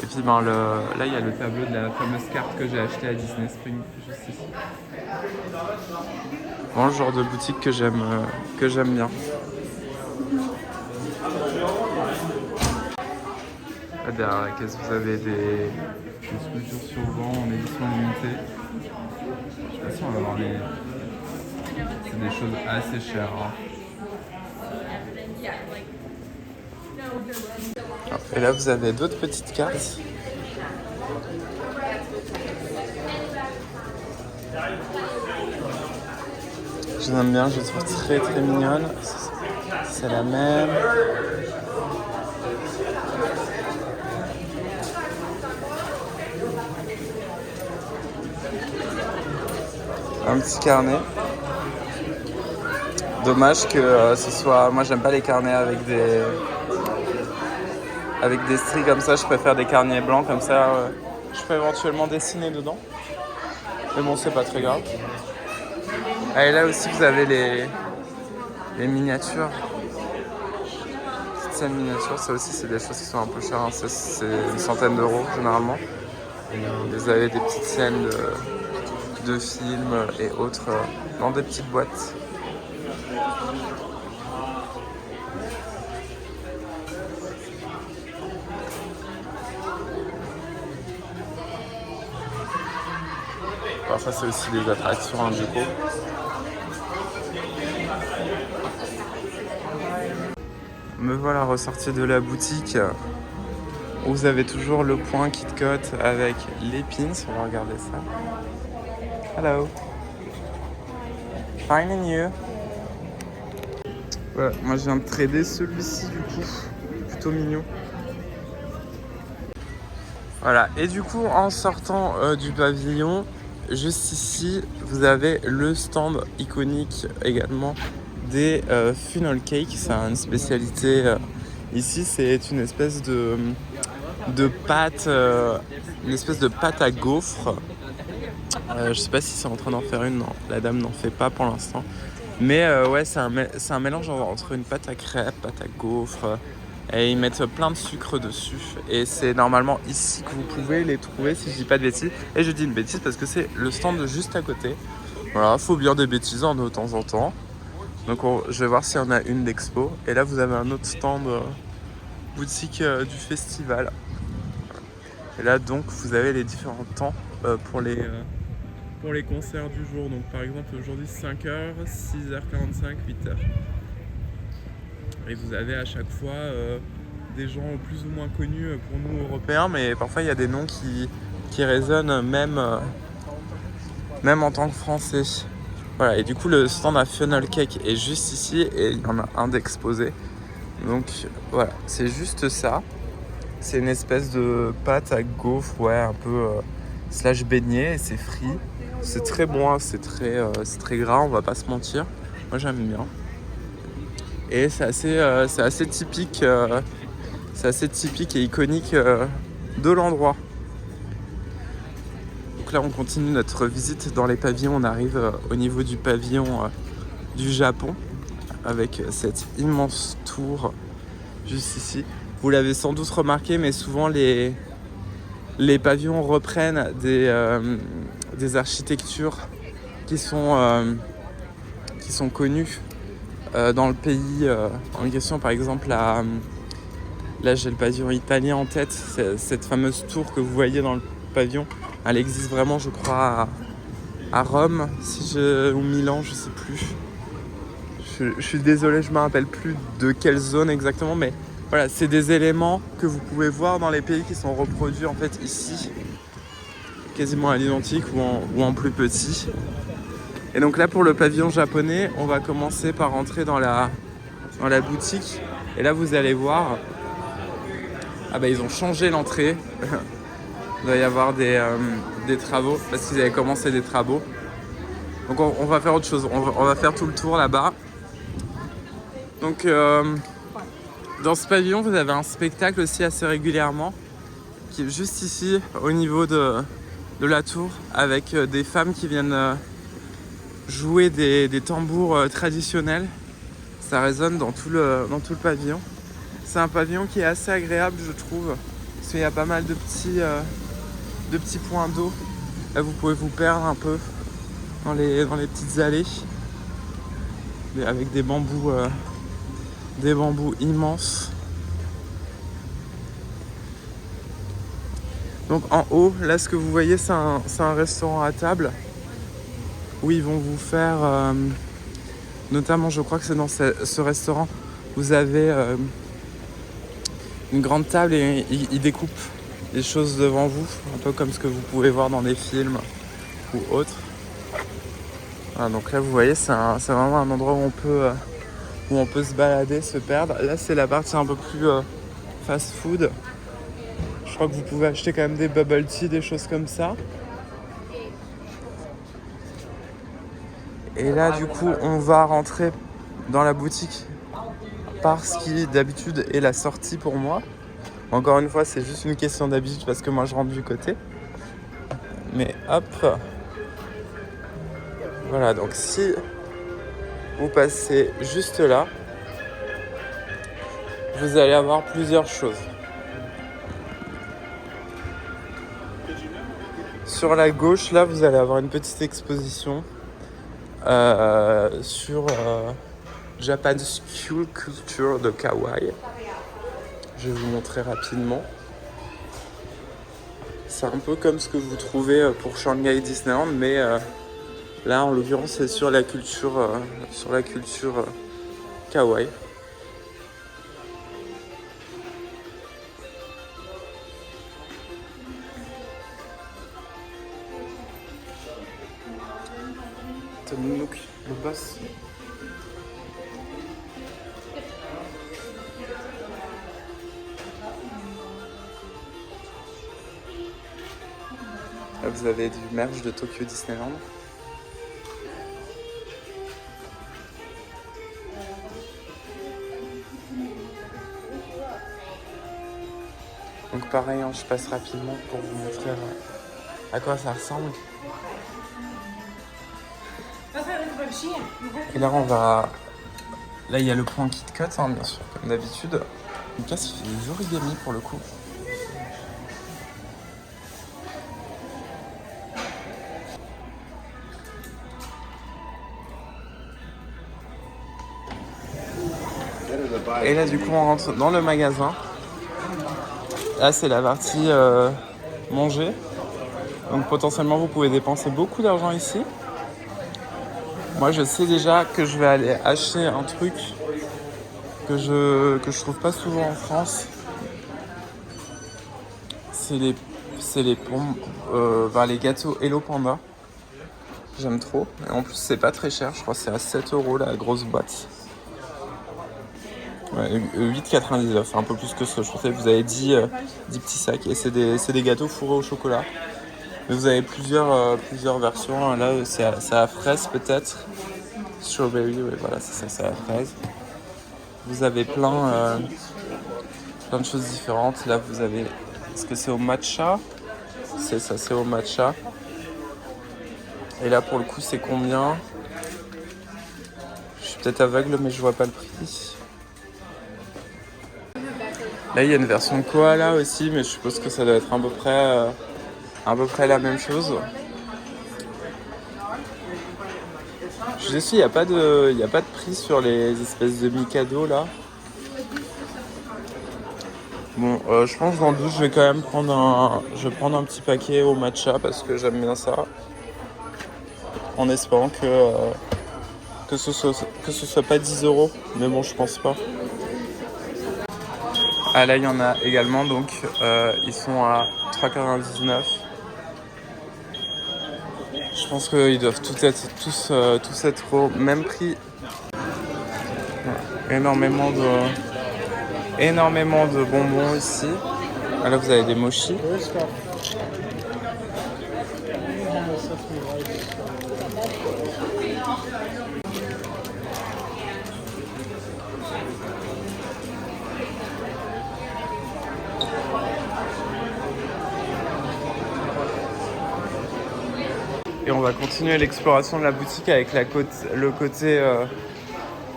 Et puis là il y a le tableau de la fameuse carte que j'ai achetée à Disney Spring juste ici. Bon, le genre de boutique que j'aime bien. Là derrière la caisse vous avez des sculptures sur vent en édition limitée. Je sais pas si on va avoir c'est des choses assez chères. Hein. Et là vous avez d'autres petites cartes. Je les aime bien, je les trouve très très mignonnes. C'est la même. Un petit carnet. Dommage que ce soit... Moi j'aime pas les carnets avec des stries comme ça. Je préfère des carnets blancs comme ça. Je peux éventuellement dessiner dedans. Mais bon, c'est pas très grave. Et là aussi vous avez les miniatures. Petites scènes miniatures, ça aussi c'est des choses qui sont un peu chères. Hein. C'est une centaine d'euros généralement. Vous avez des petites scènes de films et autres dans des petites boîtes. Alors ça c'est aussi des attractions hein, du coup. Me voilà ressorti de la boutique où vous avez toujours le point KitKat avec les pins. On va regarder ça. Hello. Fine and you? Voilà, moi je viens de trader celui-ci du coup. Plutôt mignon. Voilà, et du coup en sortant du pavillon, juste ici, vous avez le stand iconique également des funnel cakes. C'est une spécialité ici, c'est une espèce de pâte, à gaufre. Je sais pas si c'est en train d'en faire une, non, la dame n'en fait pas pour l'instant. Mais ouais, c'est un mélange entre une pâte à crêpes, pâte à gaufre. Et ils mettent plein de sucre dessus. Et c'est normalement ici que vous pouvez les trouver, si je dis pas de bêtises. Et je dis une bêtise parce que c'est le stand juste à côté. Voilà, faut dire des bêtises de temps en temps. Donc je vais voir s'il y en a une d'expo. Et là vous avez un autre stand boutique du festival. Et là donc vous avez les différents temps pour les concerts du jour. Donc par exemple aujourd'hui 5h, 6h45, 8h. Et vous avez à chaque fois des gens plus ou moins connus pour nous Européens, mais parfois il y a des noms qui résonnent même en tant que Français. Voilà, et du coup le stand à Funnel Cake est juste ici et il y en a un d'exposé. Donc voilà, c'est juste ça. C'est une espèce de pâte à gaufre, ouais, un peu slash beignet, et c'est frit. C'est très bon, hein, c'est très gras, on va pas se mentir. Moi j'aime bien. Et c'est assez typique et iconique de l'endroit. Donc là on continue notre visite dans les pavillons. On arrive au niveau du pavillon du Japon avec cette immense tour juste ici. Vous l'avez sans doute remarqué, mais souvent les pavillons reprennent des architectures qui sont connues dans le pays en question. Par exemple, là j'ai le pavillon italien en tête. Cette fameuse tour que vous voyez dans le pavillon, elle existe vraiment, je crois, à Rome ou Milan, je sais plus. Je suis désolé, je me rappelle plus de quelle zone exactement, mais voilà, c'est des éléments que vous pouvez voir dans les pays qui sont reproduits en fait ici, quasiment à l'identique ou en plus petit. Et donc là pour le pavillon japonais, on va commencer par rentrer dans la boutique. Et là vous allez voir, ils ont changé l'entrée. Il doit y avoir des travaux parce qu'ils avaient commencé des travaux. Donc on va faire autre chose, on va faire tout le tour là-bas. Donc dans ce pavillon vous avez un spectacle aussi assez régulièrement qui est juste ici au niveau de la tour avec des femmes qui viennent jouer des tambours traditionnels. Ça résonne dans tout le pavillon. C'est un pavillon qui est assez agréable, je trouve, parce qu'il y a pas mal de petits points d'eau. Là vous pouvez vous perdre un peu dans les petites allées avec des bambous immenses. Donc en haut, là ce que vous voyez, c'est un restaurant à table où ils vont vous faire, notamment je crois que c'est dans ce restaurant, vous avez une grande table et ils découpent des choses devant vous, un peu comme ce que vous pouvez voir dans des films ou autres. Voilà, donc là vous voyez, c'est vraiment un endroit où on peut se balader, se perdre. Là c'est la partie un peu plus fast food. Je crois que vous pouvez acheter quand même des bubble tea, des choses comme ça. Et là du coup on va rentrer dans la boutique par ce qui d'habitude est la sortie pour moi. Encore une fois c'est juste une question d'habitude parce que moi je rentre du côté. Mais hop. Voilà, donc si vous passez juste là, vous allez avoir plusieurs choses. Sur la gauche, là, vous allez avoir une petite exposition sur Japan's Cool Culture de Kawaii. Je vais vous montrer rapidement. C'est un peu comme ce que vous trouvez pour Shanghai Disneyland, mais là, en l'occurrence, c'est sur la culture kawaii. Nook, le boss. Là, vous avez du merch de Tokyo Disneyland. Donc pareil, hein, je passe rapidement pour vous montrer à quoi ça ressemble. Et là là il y a le point KitKat, hein, bien sûr, comme d'habitude. Lucas il fait des origamis pour le coup. Et là, du coup, on rentre dans le magasin. Là, c'est la partie manger. Donc, potentiellement, vous pouvez dépenser beaucoup d'argent ici. Moi, je sais déjà que je vais aller acheter un truc que je trouve pas souvent en France. C'est les gâteaux Hello Panda. J'aime trop. Et en plus, c'est pas très cher. Je crois que c'est à 7 € la grosse boîte. Ouais, 8,99, un peu plus que ce que je pensais. Vous avez 10 petits sacs et c'est des gâteaux fourrés au chocolat. Mais vous avez plusieurs versions. Là, c'est à fraise peut-être. Strawberry, oui, voilà, c'est ça, c'est à fraise. Vous avez plein de choses différentes. Là, vous avez... Est-ce que c'est au matcha? C'est ça, c'est au matcha. Et là, pour le coup, c'est combien? Je suis peut-être aveugle, mais je vois pas le prix. Là, il y a une version koala aussi, mais je suppose que ça doit être à peu près la même chose. Je sais, il n'y a pas de prix sur les espèces de Mikado là. Bon, je pense que dans le doute, je vais quand même prendre un petit paquet au matcha parce que j'aime bien ça. En espérant que ce soit pas 10 €. Mais bon, je pense pas. Ah là, il y en a également, donc ils sont à 3,99 €. Je pense qu'ils doivent tous être au même prix. Énormément de bonbons ici. Ah, là, vous avez des mochis. Et on va continuer l'exploration de la boutique avec le côté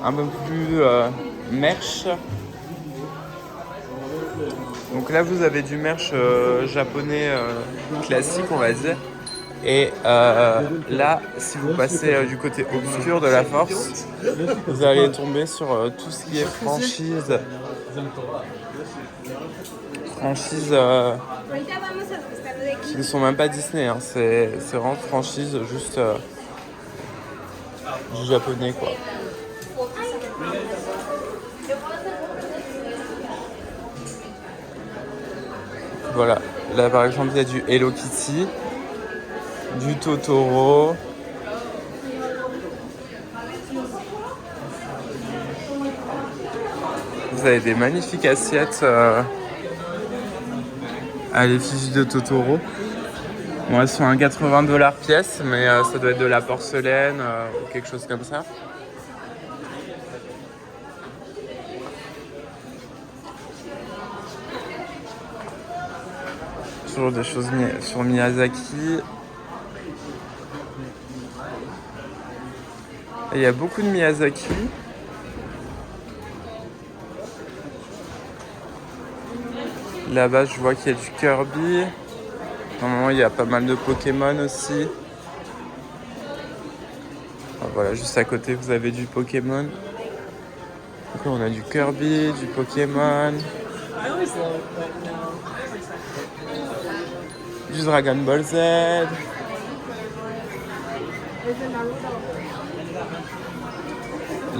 un peu plus merch. Donc là, vous avez du merch japonais classique, on va dire. Et là, si vous passez du côté obscur de la force, vous allez tomber sur tout ce qui est franchise qui ne sont même pas Disney, hein. C'est vraiment franchise juste du japonais, quoi. Voilà, là par exemple il y a du Hello Kitty, du Totoro. Vous avez des magnifiques assiettes à l'effigie de Totoro. Bon, elles sont à 80 $ pièce, mais ça doit être de la porcelaine ou quelque chose comme ça. Toujours des choses sur Miyazaki. Et il y a beaucoup de Miyazaki. Là-bas, je vois qu'il y a du Kirby. Normalement, il y a pas mal de Pokémon aussi. Ah, voilà, juste à côté, vous avez du Pokémon. Donc là, on a du Kirby, du Pokémon, du Dragon Ball Z.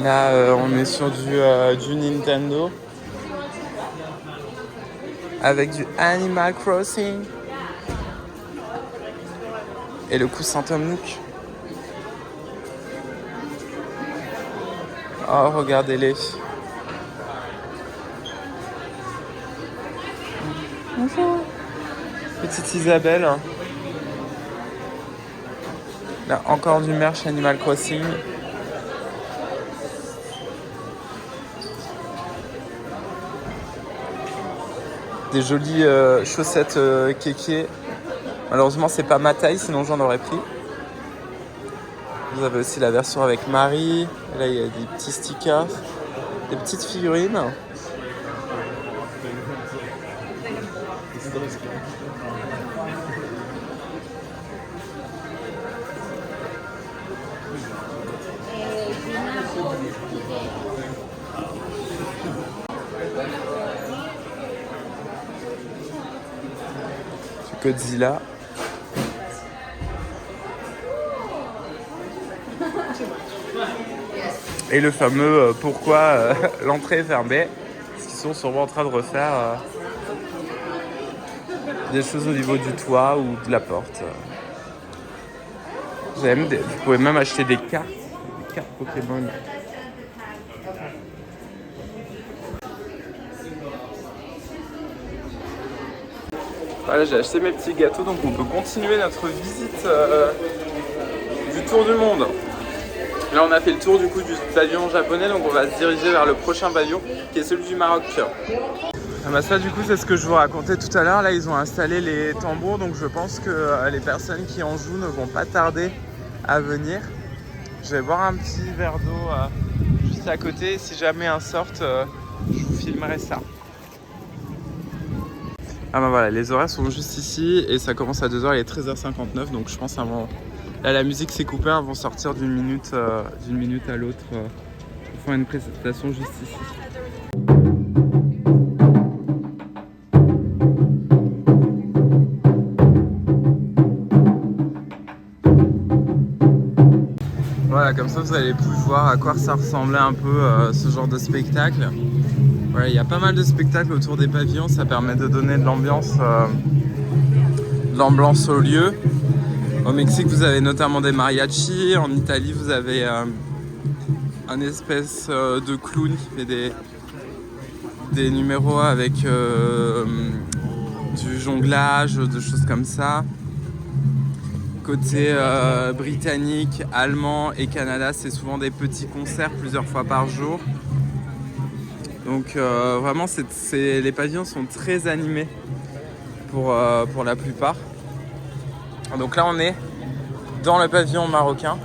Là, on est sur du Nintendo. Avec du Animal Crossing. Et le coussin Tom Nook. Oh, regardez-les. Bonjour. Petite Isabelle. Là, encore du merch Animal Crossing. Des jolies chaussettes kéké. Malheureusement, c'est pas ma taille, sinon j'en aurais pris. Vous avez aussi la version avec Marie. Et là, il y a des petits stickers, des petites figurines. Godzilla. Et le fameux pourquoi l'entrée est fermée. Parce qu'ils sont sûrement en train de refaire des choses au niveau du toit ou de la porte. Vous pouvez même acheter des cartes Pokémon. Voilà, j'ai acheté mes petits gâteaux, donc on peut continuer notre visite du tour du monde. Là, on a fait le tour du coup du pavillon japonais, donc on va se diriger vers le prochain pavillon qui est celui du Maroc. Ah bah ça, du coup, c'est ce que je vous racontais tout à l'heure. Là, ils ont installé les tambours, donc je pense que les personnes qui en jouent ne vont pas tarder à venir. Je vais boire un petit verre d'eau juste à côté. Si jamais un sorte, je vous filmerai ça. Ah bah voilà, les horaires sont juste ici et ça commence à 2h, il est 13h59, donc je pense avant... Là, la musique s'est coupée, ils vont sortir d'une minute à l'autre pour faire une présentation juste ici. Voilà, comme ça vous allez pouvoir voir à quoi ça ressemblait un peu ce genre de spectacle. Voilà, il y a pas mal de spectacles autour des pavillons, ça permet de donner de l'ambiance au lieu. Au Mexique, vous avez notamment des mariachis. En Italie, vous avez un espèce de clown qui fait des numéros avec du jonglage, des choses comme ça. Côté britannique, allemand et Canada, c'est souvent des petits concerts plusieurs fois par jour. Donc vraiment, les pavillons sont très animés pour la plupart. Donc là, on est dans le pavillon marocain.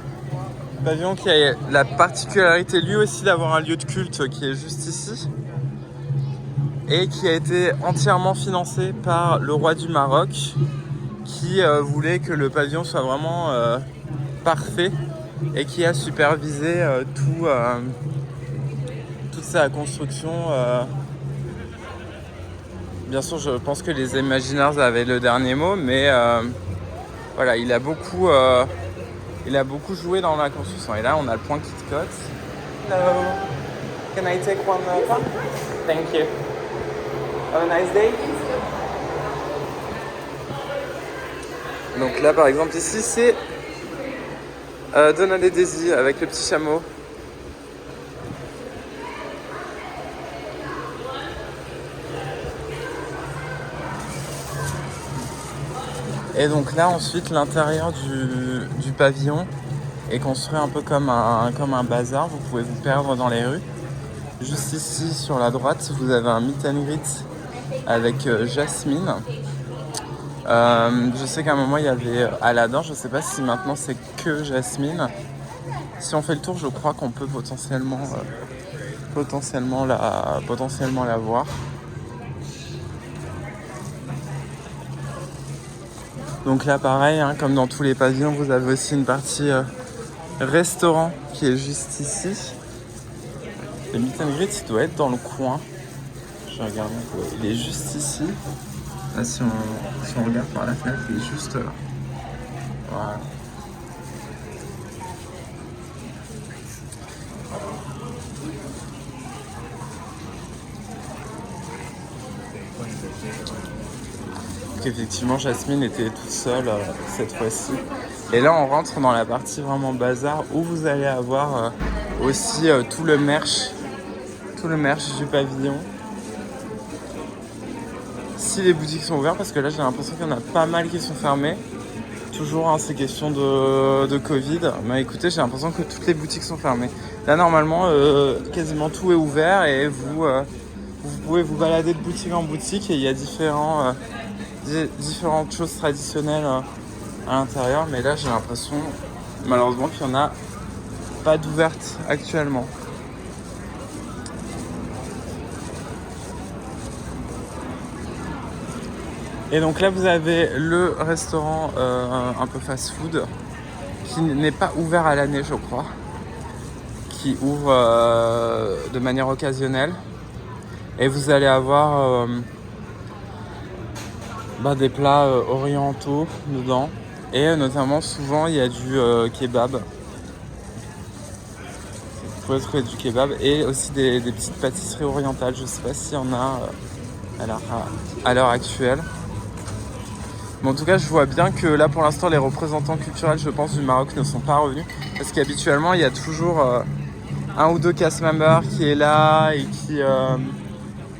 Pavillon qui a la particularité lui aussi d'avoir un lieu de culte qui est juste ici. Et qui a été entièrement financé par le roi du Maroc qui voulait que le pavillon soit vraiment parfait et qui a supervisé toute sa construction. Bien sûr, je pense que les Imagineers avaient le dernier mot, mais voilà, il a beaucoup joué dans la construction. Et là, on a le point KitKat. Hello, can I take one cup? Thank you. Have a nice day. Donc là, par exemple, ici, c'est Donald et Daisy avec le petit chameau. Et donc là, ensuite, l'intérieur du pavillon est construit un peu comme un bazar. Vous pouvez vous perdre dans les rues. Juste ici, sur la droite, vous avez un meet and greet avec Jasmine. Je sais qu'à un moment, il y avait Aladdin. Je ne sais pas si maintenant, c'est que Jasmine. Si on fait le tour, je crois qu'on peut potentiellement la voir. Donc là, pareil, hein, comme dans tous les pavillons, vous avez aussi une partie restaurant qui est juste ici. Le meet and greet, il doit être dans le coin. Je regarde, il est juste ici. Là, si on regarde par la fenêtre, il est juste là. Voilà. Effectivement, Jasmine était toute seule cette fois-ci. Et là, on rentre dans la partie vraiment bazar où vous allez avoir aussi tout le merch du pavillon. Si les boutiques sont ouvertes, parce que là, j'ai l'impression qu'il y en a pas mal qui sont fermées. Toujours, hein, c'est question de Covid. Mais écoutez, j'ai l'impression que toutes les boutiques sont fermées. Là, normalement, quasiment tout est ouvert et vous pouvez vous balader de boutique en boutique et il y a différentes choses traditionnelles à l'intérieur, mais là j'ai l'impression malheureusement qu'il n'y en a pas d'ouverte actuellement. Et donc là vous avez le restaurant un peu fast-food qui n'est pas ouvert à l'année, je crois, qui ouvre de manière occasionnelle, et vous allez avoir des plats orientaux dedans. Et notamment, souvent, il y a du kebab. Vous pouvez trouver du kebab et aussi des petites pâtisseries orientales. Je sais pas s'il y en a à l'heure actuelle. Mais en tout cas, je vois bien que là, pour l'instant, les représentants culturels, je pense, du Maroc ne sont pas revenus. Parce qu'habituellement, il y a toujours un ou deux cast members qui est là et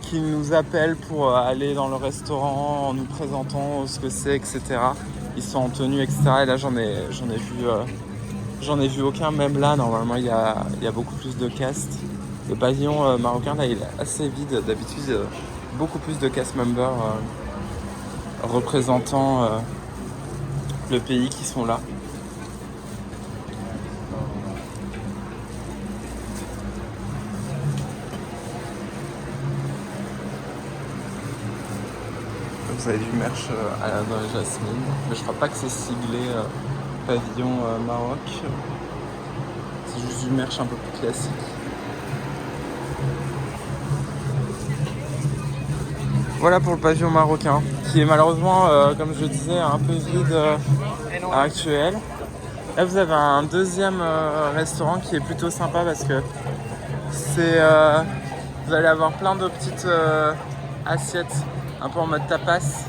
qui nous appellent pour aller dans le restaurant en nous présentant ce que c'est, etc. Ils sont en tenue, etc. Et là, j'en ai vu aucun. Même là, normalement, il y a beaucoup plus de cast. Le pavillon marocain, là, il est assez vide. D'habitude, beaucoup plus de cast members représentant le pays qui sont là. Vous avez du merch dans les Jasmine, mais je crois pas que c'est siglé pavillon Maroc. C'est juste du merch un peu plus classique. Voilà pour le pavillon marocain, qui est malheureusement, comme je disais, un peu vide à l'actuel. Là, vous avez un deuxième restaurant qui est plutôt sympa parce que vous allez avoir plein de petites assiettes, un peu en mode tapas.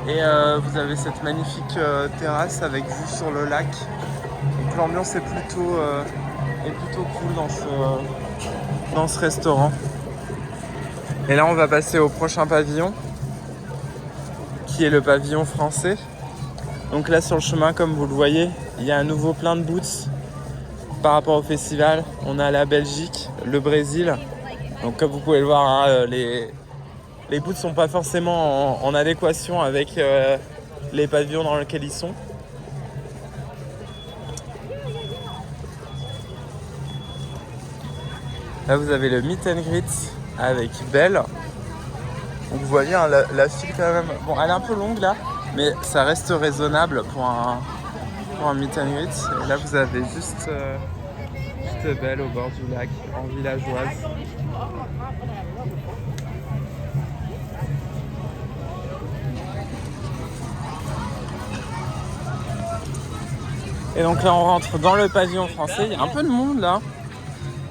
Et vous avez cette magnifique terrasse avec vue sur le lac. Donc l'ambiance est plutôt cool dans ce restaurant. Et là, on va passer au prochain pavillon, qui est le pavillon français. Donc là, sur le chemin, comme vous le voyez, il y a à nouveau plein de booths par rapport au festival. On a la Belgique, le Brésil. Donc comme vous pouvez le voir, hein, les booths ne sont pas forcément en adéquation avec les pavillons dans lesquels ils sont. Là, vous avez le meet and greet avec Belle. Donc vous voyez hein, la file quand même. Bon, elle est un peu longue là, mais ça reste raisonnable pour un meet and greet. Et là, vous avez juste Belle au bord du lac, en villageoise. Et donc là, on rentre dans le pavillon français. Il y a un peu de monde là,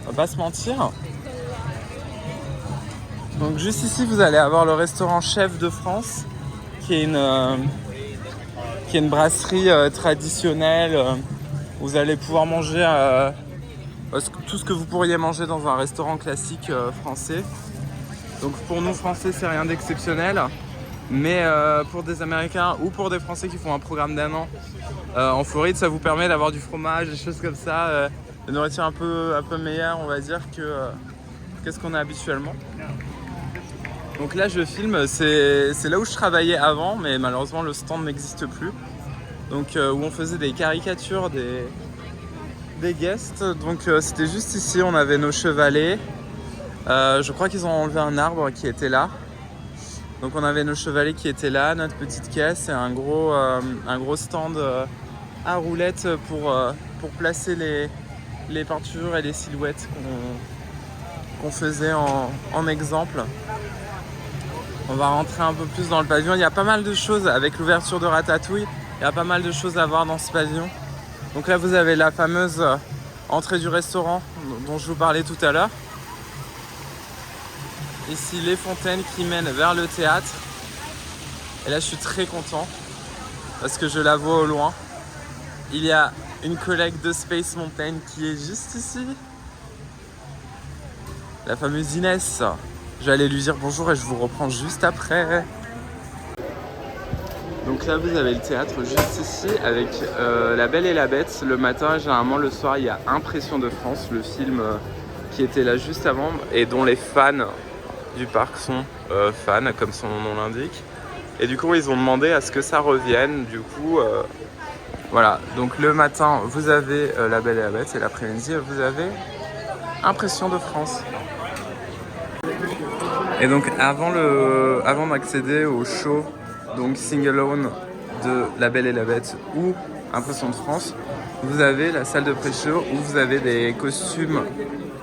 on va pas se mentir. Donc juste ici, vous allez avoir le restaurant Chef de France, qui est une brasserie traditionnelle. Vous allez pouvoir manger tout ce que vous pourriez manger dans un restaurant classique français. Donc pour nous Français, c'est rien d'exceptionnel. Mais pour des Américains ou pour des Français qui font un programme d'un an en Floride, ça vous permet d'avoir du fromage, des choses comme ça, de nourriture un peu meilleure, on va dire, qu'est-ce qu'on a habituellement. Donc là, je filme, c'est là où je travaillais avant, mais malheureusement, le stand n'existe plus. Donc où on faisait des caricatures des guests. Donc c'était juste ici, on avait nos chevalets. Je crois qu'ils ont enlevé un arbre qui était là. Donc on avait nos chevalets qui étaient là, notre petite caisse et un gros stand à roulettes pour placer les peintures et les silhouettes qu'on faisait en exemple. On va rentrer un peu plus dans le pavillon. Il y a pas mal de choses avec l'ouverture de Ratatouille. Il y a pas mal de choses à voir dans ce pavillon. Donc là, vous avez la fameuse entrée du restaurant dont je vous parlais tout à l'heure. Ici, les fontaines qui mènent vers le théâtre. Et là, je suis très content parce que je la vois au loin. Il y a une collègue de Space Mountain qui est juste ici. La fameuse Inès. Je vais aller lui dire bonjour et je vous reprends juste après. Donc là, vous avez le théâtre juste ici avec La Belle et la Bête. Le matin et généralement le soir, il y a Impression de France, le film qui était là juste avant et dont les fans du parc sont fans, comme son nom l'indique. Et du coup, ils ont demandé à ce que ça revienne. Du coup, voilà. Donc le matin, vous avez La Belle et la Bête et l'après-midi, vous avez Impression de France. Et donc avant d'accéder au show donc Sing Alone de La Belle et la Bête ou Impression de France, vous avez la salle de pré-show où vous avez des costumes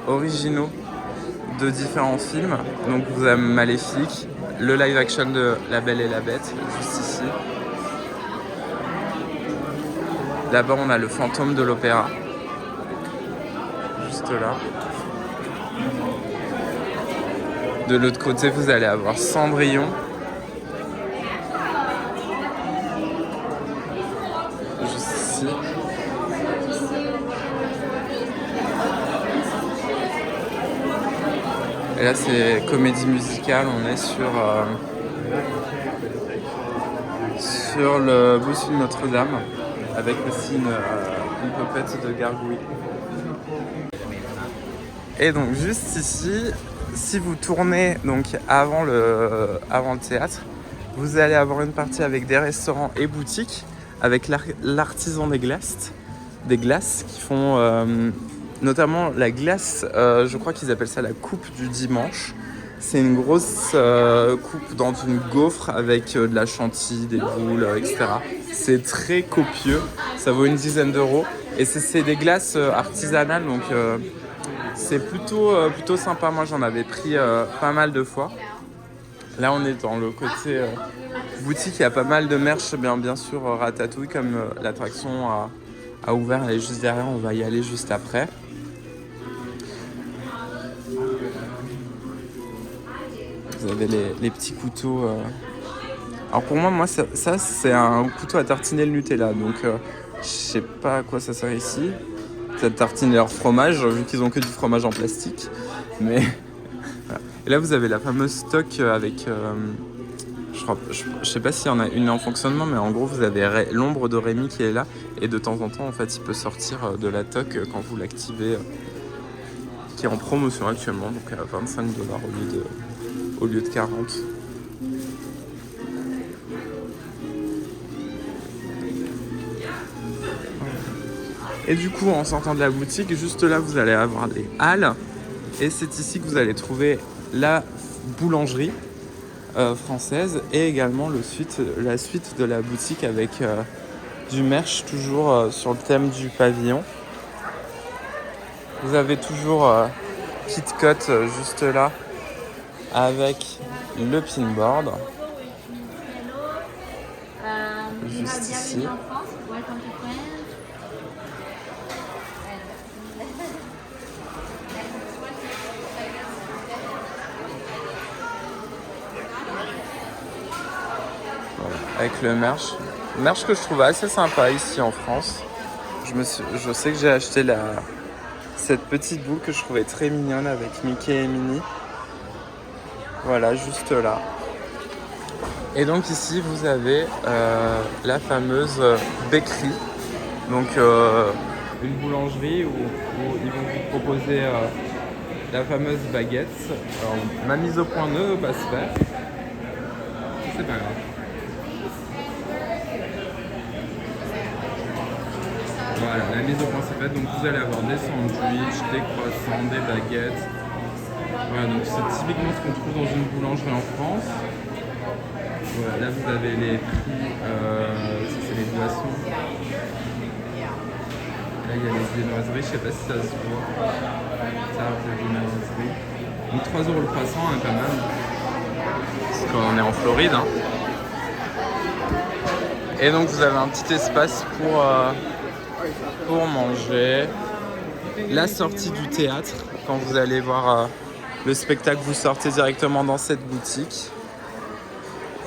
originaux de différents films. Donc vous avez Maléfique, le live action de La Belle et la Bête, juste ici. Là-bas, on a le fantôme de l'opéra. Juste là. De l'autre côté, vous allez avoir Cendrillon. Juste ici. Et là, c'est comédie musicale. On est sur le bossu de Notre-Dame, avec aussi une popette de gargouille. Et donc, juste ici, si vous tournez donc avant le théâtre, vous allez avoir une partie avec des restaurants et boutiques, avec l'artisan des glaces qui font notamment la glace, je crois qu'ils appellent ça la coupe du dimanche. C'est une grosse coupe dans une gaufre avec de la chantilly, des boules, etc. C'est très copieux, ça vaut une dizaine d'euros. Et c'est des glaces artisanales, donc c'est plutôt sympa. Moi, j'en avais pris pas mal de fois. Là, on est dans le côté boutique. Il y a pas mal de merch, bien sûr, Ratatouille, comme l'attraction a ouvert. Elle est juste derrière, on va y aller juste après. Vous avez les petits couteaux. Alors pour moi ça c'est un couteau à tartiner le Nutella. Donc je sais pas à quoi ça sert ici. Ça tartine leur fromage, vu qu'ils ont que du fromage en plastique. Mais et là vous avez la fameuse stock avec. Je sais pas s'il y en a une en fonctionnement, mais en gros vous avez l'ombre de Rémi qui est là. Et de temps en temps en fait il peut sortir de la toc quand vous l'activez. Qui est en promotion actuellement, donc à 25$ au lieu de 40. Et du coup, en sortant de la boutique, juste là, vous allez avoir des halles. Et c'est ici que vous allez trouver la boulangerie française et également la suite de la boutique avec du merch, toujours sur le thème du pavillon. Vous avez toujours KitKat juste là avec le pinboard. Juste ici. Voilà, avec le merch. Merch que je trouve assez sympa ici en France. Je sais que j'ai acheté cette petite boule que je trouvais très mignonne avec Mickey et Minnie. Voilà, juste là. Et donc ici, vous avez la fameuse bakery. Donc une boulangerie où ils vont vous proposer la fameuse baguette. Alors, ma mise au point ne veut pas se faire. C'est pas grave. Voilà, la mise au point c'est faite, donc vous allez avoir des sandwichs, des croissants, des baguettes. Voilà, donc c'est typiquement ce qu'on trouve dans une boulangerie en France. Voilà, là vous avez les prix, ça c'est les boissons. Là il y a les viennoiseries, je sais pas si ça se voit. Ça, la viennoiserie. Donc 3€ le croissant, hein, quand même. Parce qu'on est en Floride. Hein. Et donc vous avez un petit espace pour manger. La sortie du théâtre, quand vous allez voir le spectacle, vous sortez directement dans cette boutique.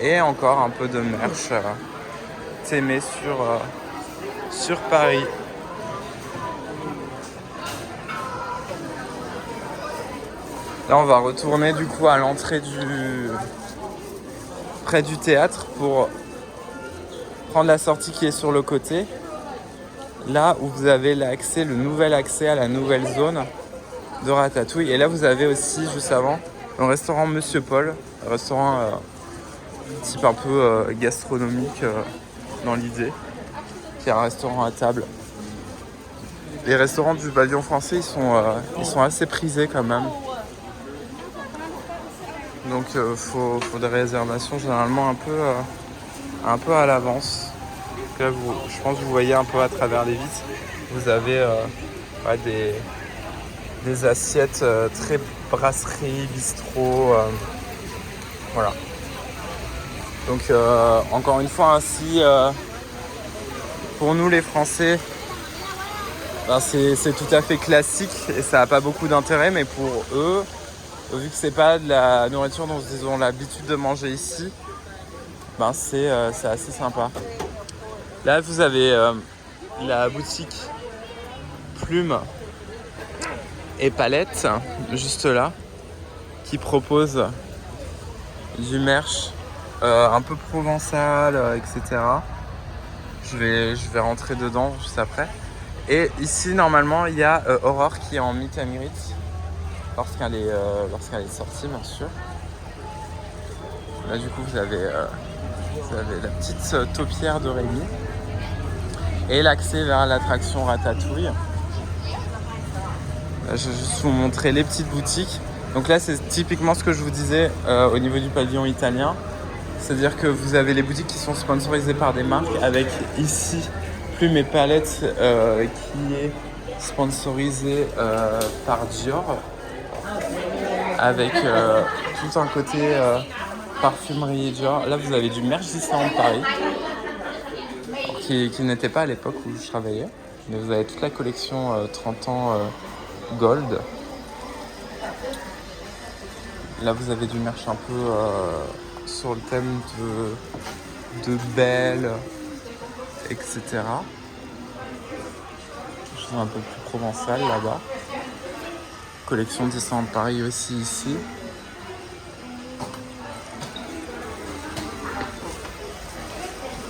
Et encore un peu de merch Témé sur Paris. Là on va retourner du coup à l'entrée près du théâtre pour prendre la sortie qui est sur le côté. Là où vous avez le nouvel accès à la nouvelle zone de Ratatouille. Et là vous avez aussi juste avant le restaurant Monsieur Paul, un restaurant type un peu gastronomique dans l'idée, qui est un restaurant à table. Les restaurants du pavillon français ils sont assez prisés quand même. Donc faut des réservations généralement un peu à l'avance. Là, je pense que vous voyez un peu à travers les vitres, vous avez des assiettes très brasserie, bistrot. Voilà. Donc encore une fois, ainsi pour nous les Français, ben, c'est tout à fait classique et ça n'a pas beaucoup d'intérêt, mais pour eux, vu que c'est pas de la nourriture dont ils ont l'habitude de manger ici, ben c'est assez sympa. Là vous avez la boutique Plume et Palette, juste là, qui propose du merch un peu provençal, etc. Je vais rentrer dedans juste après. Et ici, normalement, il y a Aurore qui est en meet and greet lorsqu'elle est sortie, bien sûr. Là, du coup, vous avez la petite taupière de Rémi et l'accès vers l'attraction Ratatouille. Là, je vais juste vous montrer les petites boutiques. Donc là, c'est typiquement ce que je vous disais au niveau du pavillon italien. C'est-à-dire que vous avez les boutiques qui sont sponsorisées par des marques, avec ici Plume et Palette qui est sponsorisé par Dior, avec tout un côté parfumerie Dior. Là, vous avez du merch Disneyland Paris, qui n'était pas à l'époque où je travaillais. Mais vous avez toute la collection 30 ans Gold. Là, vous avez du merch un peu sur le thème de Belle, etc. Je suis un peu plus provençal là-bas. Collection Disneyland Paris aussi ici.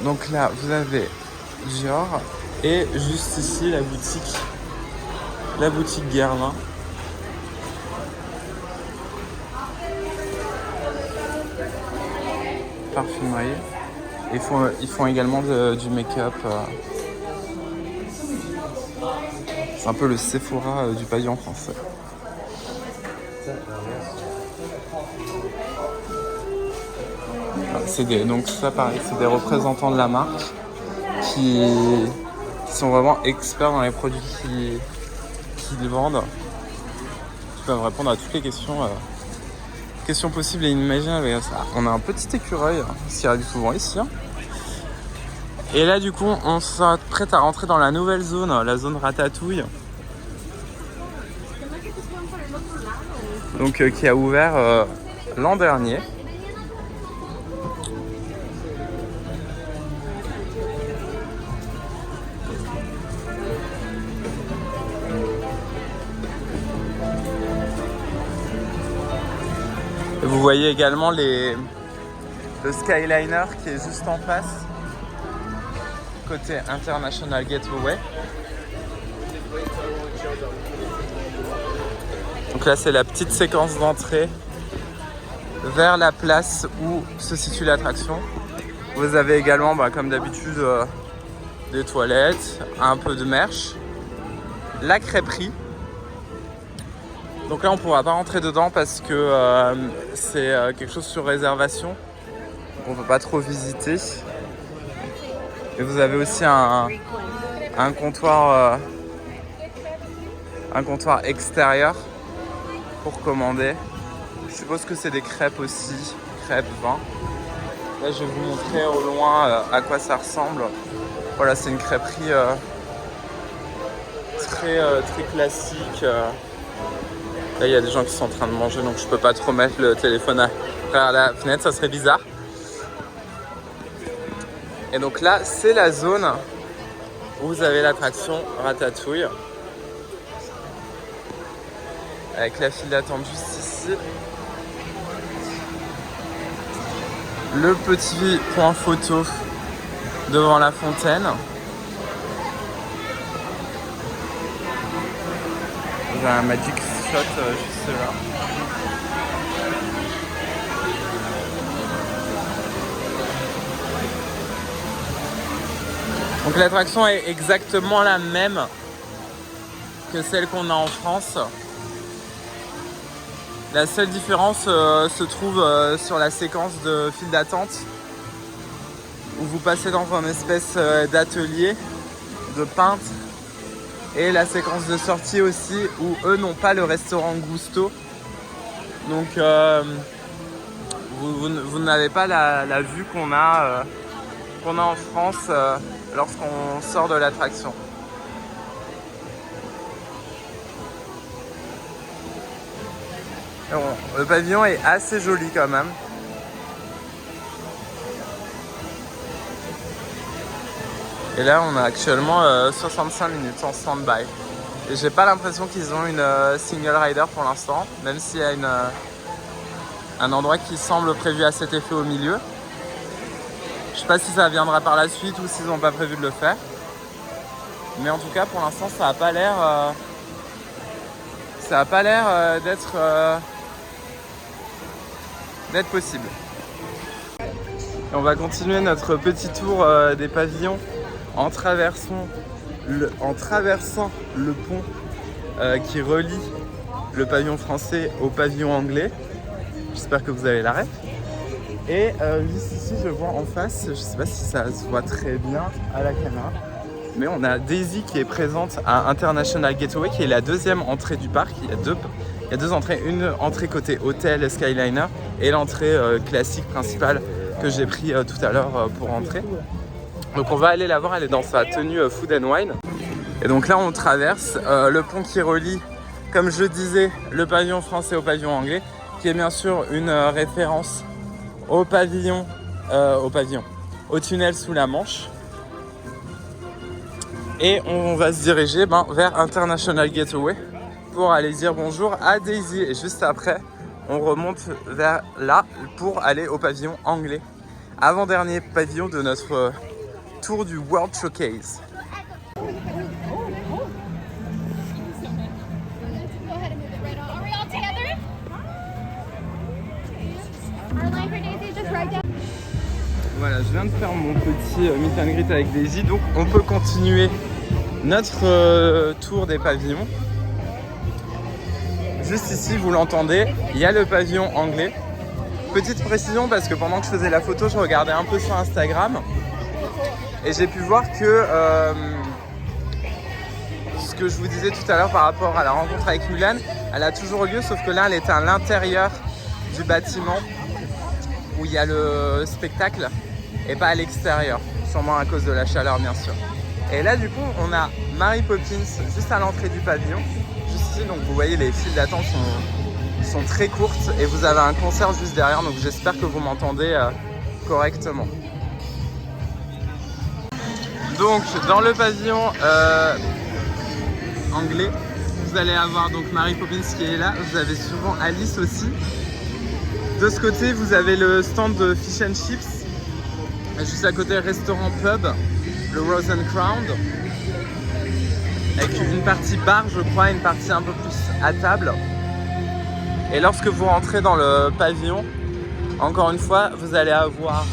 Donc là, vous avez Dior et juste ici la boutique Guerlain. Parfumerie. Ils font également du make-up. C'est un peu le Sephora du pavillon français. Donc ça pareil, c'est des représentants de la marque qui sont vraiment experts dans les produits qu'ils vendent. Ils peuvent répondre à toutes les questions possibles et inimaginables. On a un petit écureuil qui arrive souvent ici. Et là du coup on s'apprête à rentrer dans la nouvelle zone, la zone Ratatouille. Donc qui a ouvert l'an dernier. Vous voyez également le Skyliner qui est juste en face, côté International Gateway. Donc là, c'est la petite séquence d'entrée vers la place où se situe l'attraction. Vous avez également, comme d'habitude, des toilettes, un peu de merch, la crêperie. Donc là, on ne pourra pas rentrer dedans parce que c'est quelque chose sur réservation. Donc on ne peut pas trop visiter. Et vous avez aussi un comptoir extérieur pour commander. Je suppose que c'est des crêpes aussi, crêpes, vin. Là, je vais vous montrer au loin à quoi ça ressemble. Voilà, c'est une crêperie très classique. Là, il y a des gens qui sont en train de manger, donc je peux pas trop mettre le téléphone à travers la fenêtre, ça serait bizarre. Et donc là, c'est la zone où vous avez l'attraction Ratatouille. Avec la file d'attente juste ici. Le petit point photo devant la fontaine. J'ai un Magic Shot juste là. Donc l'attraction est exactement la même que celle qu'on a en France. La seule différence se trouve sur la séquence de file d'attente où vous passez dans une espèce d'atelier de peintre. Et la séquence de sortie aussi où eux n'ont pas le restaurant Gusto. Donc vous vous n'avez pas la vue qu'on a en France lorsqu'on sort de l'attraction. Bon, le pavillon est assez joli quand même. Et là on a actuellement 65 minutes en stand-by. Et j'ai pas l'impression qu'ils ont une single rider pour l'instant, même s'il y a un endroit qui semble prévu à cet effet au milieu. Je sais pas si ça viendra par la suite ou s'ils n'ont pas prévu de le faire. Mais en tout cas pour l'instant ça a pas l'air d'être possible. Et on va continuer notre petit tour des pavillons en traversant le pont qui relie le pavillon français au pavillon anglais. J'espère que vous avez la ref. Et juste ici, je vois en face, je sais pas si ça se voit très bien à la caméra, mais on a Daisy qui est présente à International Gateway, qui est la deuxième entrée du parc. Il y a deux entrées, une entrée côté hôtel Skyliner et l'entrée classique principale que j'ai pris tout à l'heure pour entrer. Donc on va aller la voir, elle est dans sa tenue Food and Wine. Et donc là on traverse le pont qui relie, comme je disais, le pavillon français au pavillon anglais, qui est bien sûr une référence au tunnel sous la Manche. Et on va se diriger vers International Gateway pour aller dire bonjour à Daisy. Et juste après, on remonte vers là pour aller au pavillon anglais. Avant-dernier pavillon de notre tour du World Showcase. Go ahead and move it right on. Are we all together? Our line for Daisy is just right down. Voilà, je viens de faire mon petit meet and greet avec Daisy, donc on peut continuer notre tour des pavillons. Juste ici, vous l'entendez, il y a le pavillon anglais. Petite précision, parce que pendant que je faisais la photo, je regardais un peu sur Instagram et j'ai pu voir que ce que je vous disais tout à l'heure par rapport à la rencontre avec Mulan, elle a toujours lieu, sauf que là, elle était à l'intérieur du bâtiment où il y a le spectacle et pas à l'extérieur, sûrement à cause de la chaleur bien sûr. Et là du coup on a Mary Poppins juste à l'entrée du pavillon, juste ici, donc vous voyez les files d'attente sont très courtes et vous avez un concert juste derrière, donc j'espère que vous m'entendez correctement. Donc dans le pavillon anglais, vous allez avoir donc Mary Poppins qui est là, vous avez souvent Alice aussi. De ce côté, vous avez le stand de Fish and Chips. Juste à côté, le restaurant pub, le Rose and Crown. Avec une partie bar, je crois, et une partie un peu plus à table. Et lorsque vous rentrez dans le pavillon, encore une fois, vous allez avoir...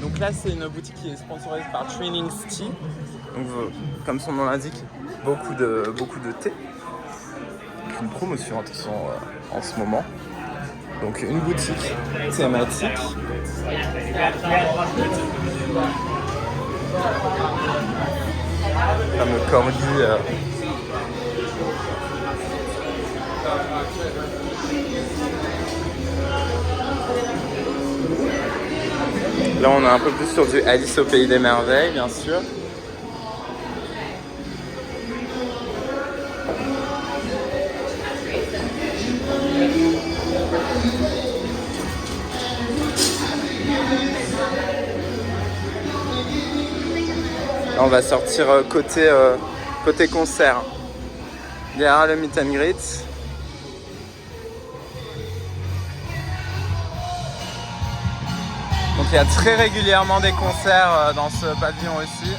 donc là, c'est une boutique qui est sponsorisée par Twinings Tea. Donc, comme son nom l'indique, beaucoup de thé. Une promotion, attention, en ce moment. Donc une boutique thématique. Comme corgi. Là on est un peu plus sur du Alice au Pays des Merveilles, bien sûr. Là, on va sortir côté concert. Derrière le meet and greet. Donc il y a très régulièrement des concerts dans ce pavillon aussi.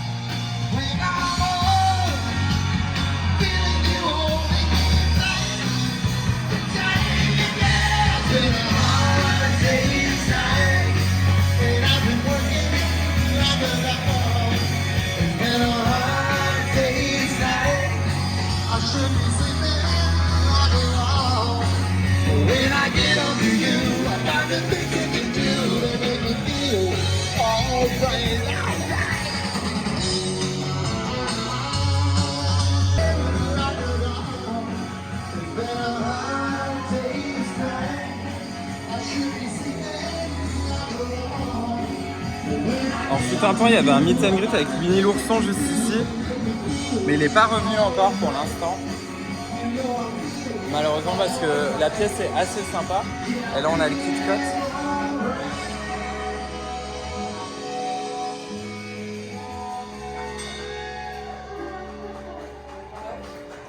certain temps, il y avait un meet and greet avec Winnie l'ourson juste ici. Mais il n'est pas revenu encore pour l'instant. Malheureusement parce que la pièce est assez sympa. Et là on a le Kit Kat.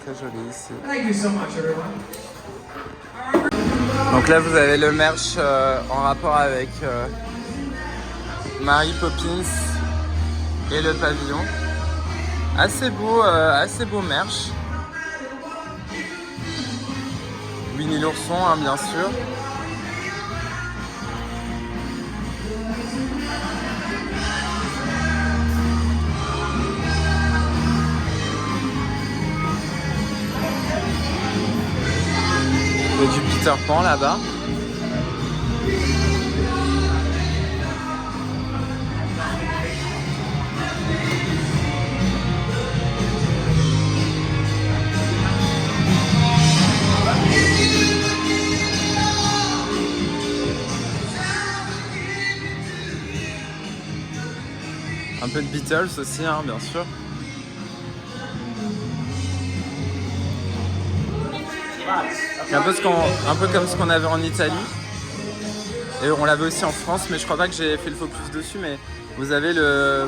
Très joli ici. Thank you so much, everyone. Donc là vous avez le merch en rapport avec Mary Poppins et le pavillon. Assez beau merch. Winnie l'ourson, hein, bien sûr. Il y a du Peter Pan là-bas. Un peu de Beatles aussi, hein, bien sûr. Un peu comme ce qu'on avait en Italie. Et on l'avait aussi en France, mais je crois pas que j'ai fait le focus dessus. Mais vous avez le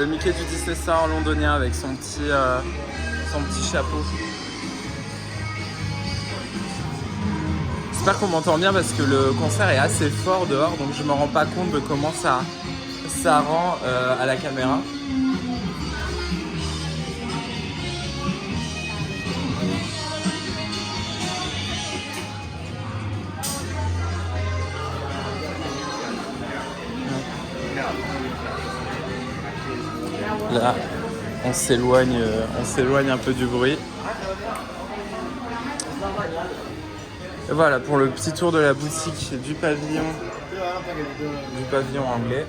Mickey du Disney Store londonien avec son petit chapeau. J'espère qu'on m'entend bien parce que le concert est assez fort dehors, donc je me rends pas compte de comment ça rend à la caméra. Là, on s'éloigne un peu du bruit. Et voilà pour le petit tour de la boutique du pavillon anglais.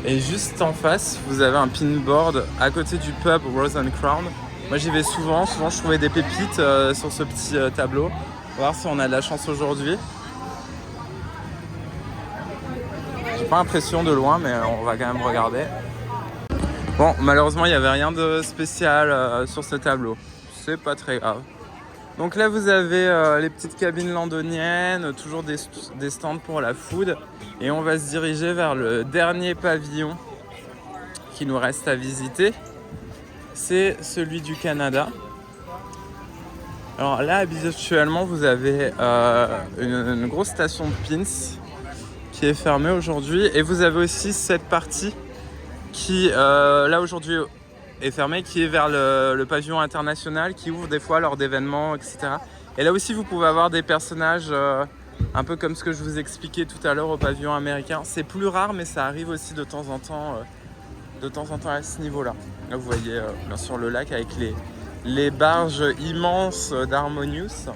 Et juste en face, vous avez un pinboard à côté du pub Rose and Crown. Moi j'y vais souvent je trouvais des pépites sur ce petit tableau. On va voir si on a de la chance aujourd'hui. J'ai pas l'impression de loin, mais on va quand même regarder. Bon, malheureusement il n'y avait rien de spécial sur ce tableau. C'est pas très grave. Donc là vous avez les petites cabines londoniennes, toujours des stands pour la food. Et on va se diriger vers le dernier pavillon qui nous reste à visiter. C'est celui du Canada. Alors là habituellement vous avez une grosse station de pins qui est fermée aujourd'hui. Et vous avez aussi cette partie qui là aujourd'hui est fermée, qui est vers le pavillon international, qui ouvre des fois lors d'événements, etc. Et là aussi vous pouvez avoir des personnages un peu comme ce que je vous expliquais tout à l'heure au pavillon américain. C'est plus rare, mais ça arrive aussi de temps en temps à ce niveau-là. Là vous voyez bien sûr le lac avec les barges immenses d'Harmonious.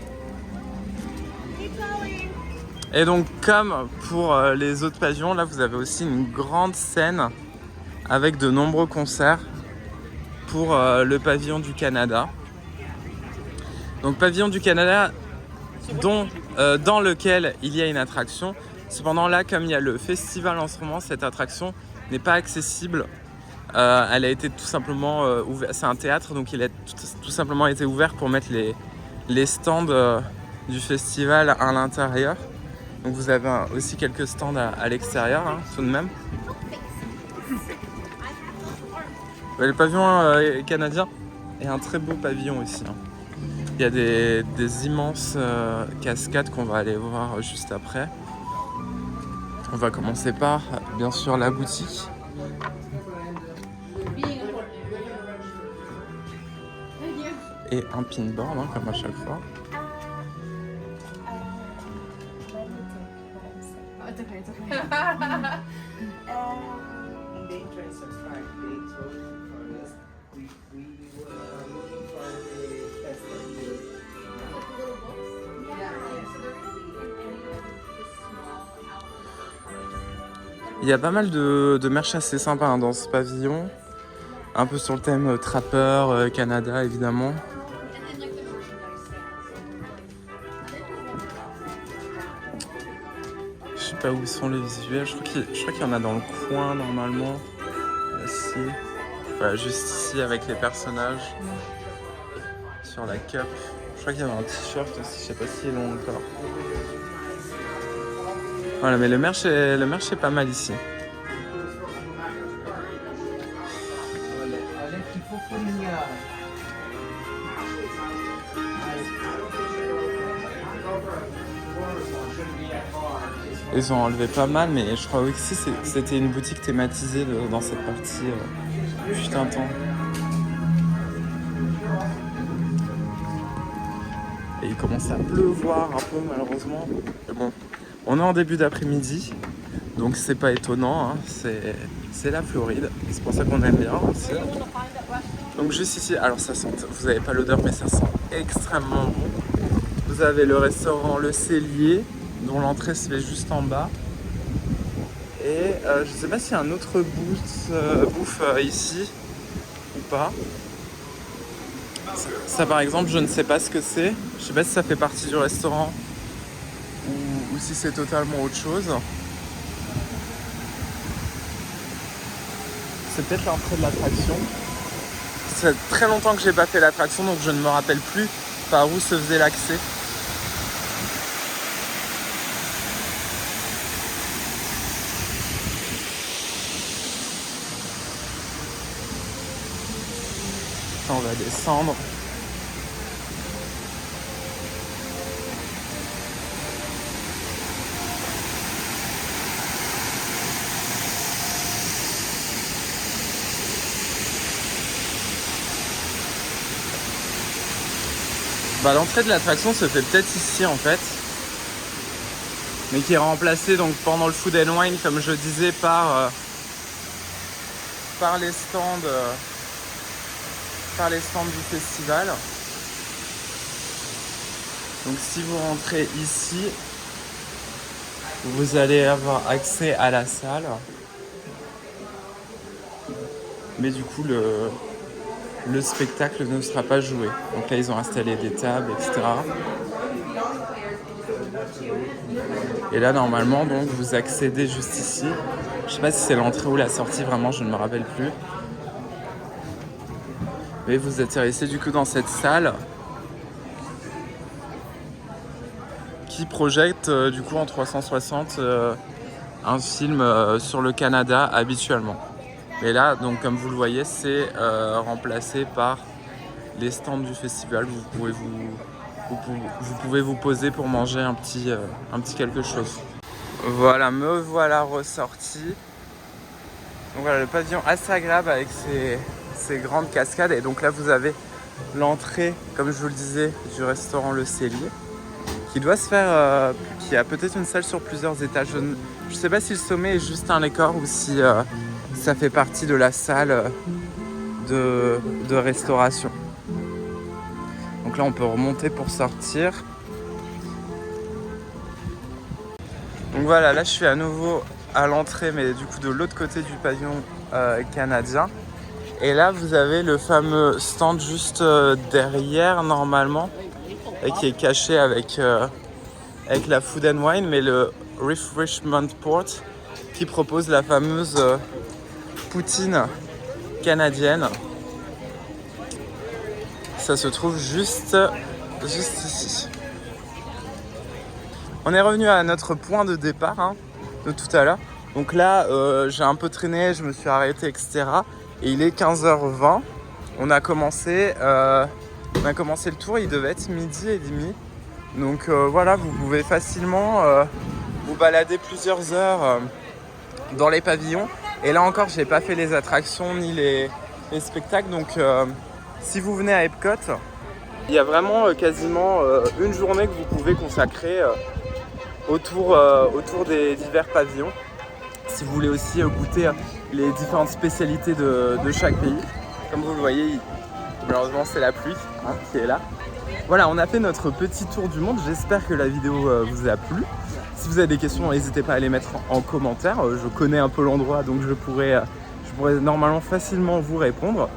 Et donc comme pour les autres pavillons, là vous avez aussi une grande scène avec de nombreux concerts pour le pavillon du Canada. Donc pavillon du Canada dans lequel il y a une attraction. Cependant là, comme il y a le festival en ce moment, cette attraction n'est pas accessible. Elle a été tout simplement ouverte. C'est un théâtre, donc il a tout simplement été ouvert pour mettre les stands du festival à l'intérieur. Donc vous avez aussi quelques stands à l'extérieur, hein, tout de même. Le pavillon canadien est un très beau pavillon aussi, hein. Il y a des immenses cascades qu'on va aller voir juste après. On va commencer par, bien sûr, la boutique. Et un pinboard, hein, comme à chaque fois. Il y a pas mal de merch assez sympa, hein, dans ce pavillon. Un peu sur le thème trappeur, Canada évidemment. Je sais pas où sont les visuels. Je crois qu'il y en a dans le coin normalement. Ici. Voilà, juste ici avec les personnages. Sur la cup. Je crois qu'il y avait un t-shirt aussi, je sais pas s'ils l'ont encore. Voilà, mais le merch est pas mal ici. Ils ont enlevé pas mal, mais je crois aussi que c'était une boutique thématisée dans cette partie. Juste un temps. Et il commence à pleuvoir un peu malheureusement. Mais bon, on est en début d'après-midi, donc c'est pas étonnant, hein. C'est la Floride, c'est pour ça qu'on aime bien aussi. Donc juste ici, alors ça sent, vous n'avez pas l'odeur mais ça sent extrêmement bon. Vous avez le restaurant Le Cellier, dont l'entrée se fait juste en bas. Et je sais pas s'il y a un autre bouffe ici ou pas. Ça par exemple, je ne sais pas ce que c'est. Je sais pas si ça fait partie du restaurant ou si c'est totalement autre chose. C'est peut-être l'entrée de l'attraction. Ça fait très longtemps que j'ai pas fait l'attraction, donc je ne me rappelle plus par où se faisait l'accès. On va descendre. Bah, l'entrée de l'attraction se fait peut-être ici en fait, mais qui est remplacée donc pendant le Food and Wine, comme je disais, par les stands. Par les stands du festival. Donc si vous rentrez ici, vous allez avoir accès à la salle. Mais du coup le spectacle ne sera pas joué. Donc là ils ont installé des tables, etc. Et là normalement donc vous accédez juste ici. Je sais pas si c'est l'entrée ou la sortie, vraiment je ne me rappelle plus. Mais vous atterrissez du coup dans cette salle qui projette du coup en 360 un film sur le Canada habituellement. Et là, donc comme vous le voyez, c'est remplacé par les stands du festival. Vous pouvez vous poser pour manger un petit quelque chose. Voilà, me voilà ressorti. Donc voilà, le pavillon assez agréable avec ces grandes cascades. Et donc là vous avez l'entrée, comme je vous le disais, du restaurant Le Cellier, qui doit se faire, qui a peut-être une salle sur plusieurs étages. Je ne sais pas si le sommet est juste un décor ou si ça fait partie de la salle de restauration. Donc là on peut remonter pour sortir. Donc voilà, là je suis à nouveau à l'entrée, mais du coup de l'autre côté du pavillon canadien. Et là vous avez le fameux stand juste derrière normalement, et qui est caché avec la Food and Wine, mais le Refreshment Port qui propose la fameuse poutine canadienne. Ça se trouve juste ici. On est revenu à notre point de départ de tout à l'heure. Donc là, j'ai un peu traîné, je me suis arrêté, etc. Et il est 15h20. On a commencé le tour, il devait être 12h30. Donc voilà, vous pouvez facilement vous balader plusieurs heures dans les pavillons. Et là encore, j'ai pas fait les attractions ni les spectacles. Donc si vous venez à Epcot, il y a vraiment quasiment une journée que vous pouvez consacrer autour des divers pavillons. Si vous voulez aussi goûter les différentes spécialités de chaque pays. Comme vous le voyez, malheureusement c'est la pluie qui est là. Voilà, on a fait notre petit tour du monde. J'espère que la vidéo vous a plu. Si vous avez des questions, n'hésitez pas à les mettre en commentaire. Je connais un peu l'endroit, donc je pourrais normalement facilement vous répondre.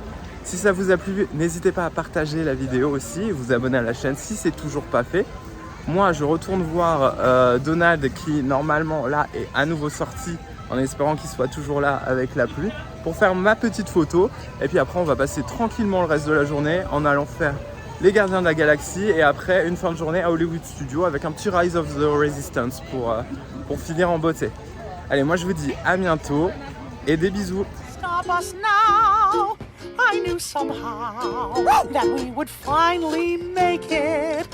Si ça vous a plu, n'hésitez pas à partager la vidéo aussi et vous abonner à la chaîne si c'est toujours pas fait. Moi, je retourne voir Donald qui, normalement, là, est à nouveau sorti en espérant qu'il soit toujours là avec la pluie pour faire ma petite photo. Et puis après, on va passer tranquillement le reste de la journée en allant faire les Gardiens de la Galaxie et après une fin de journée à Hollywood Studios avec un petit Rise of the Resistance pour finir en beauté. Allez, moi je vous dis à bientôt et des bisous. Stop us now. I knew somehow that we would finally make it.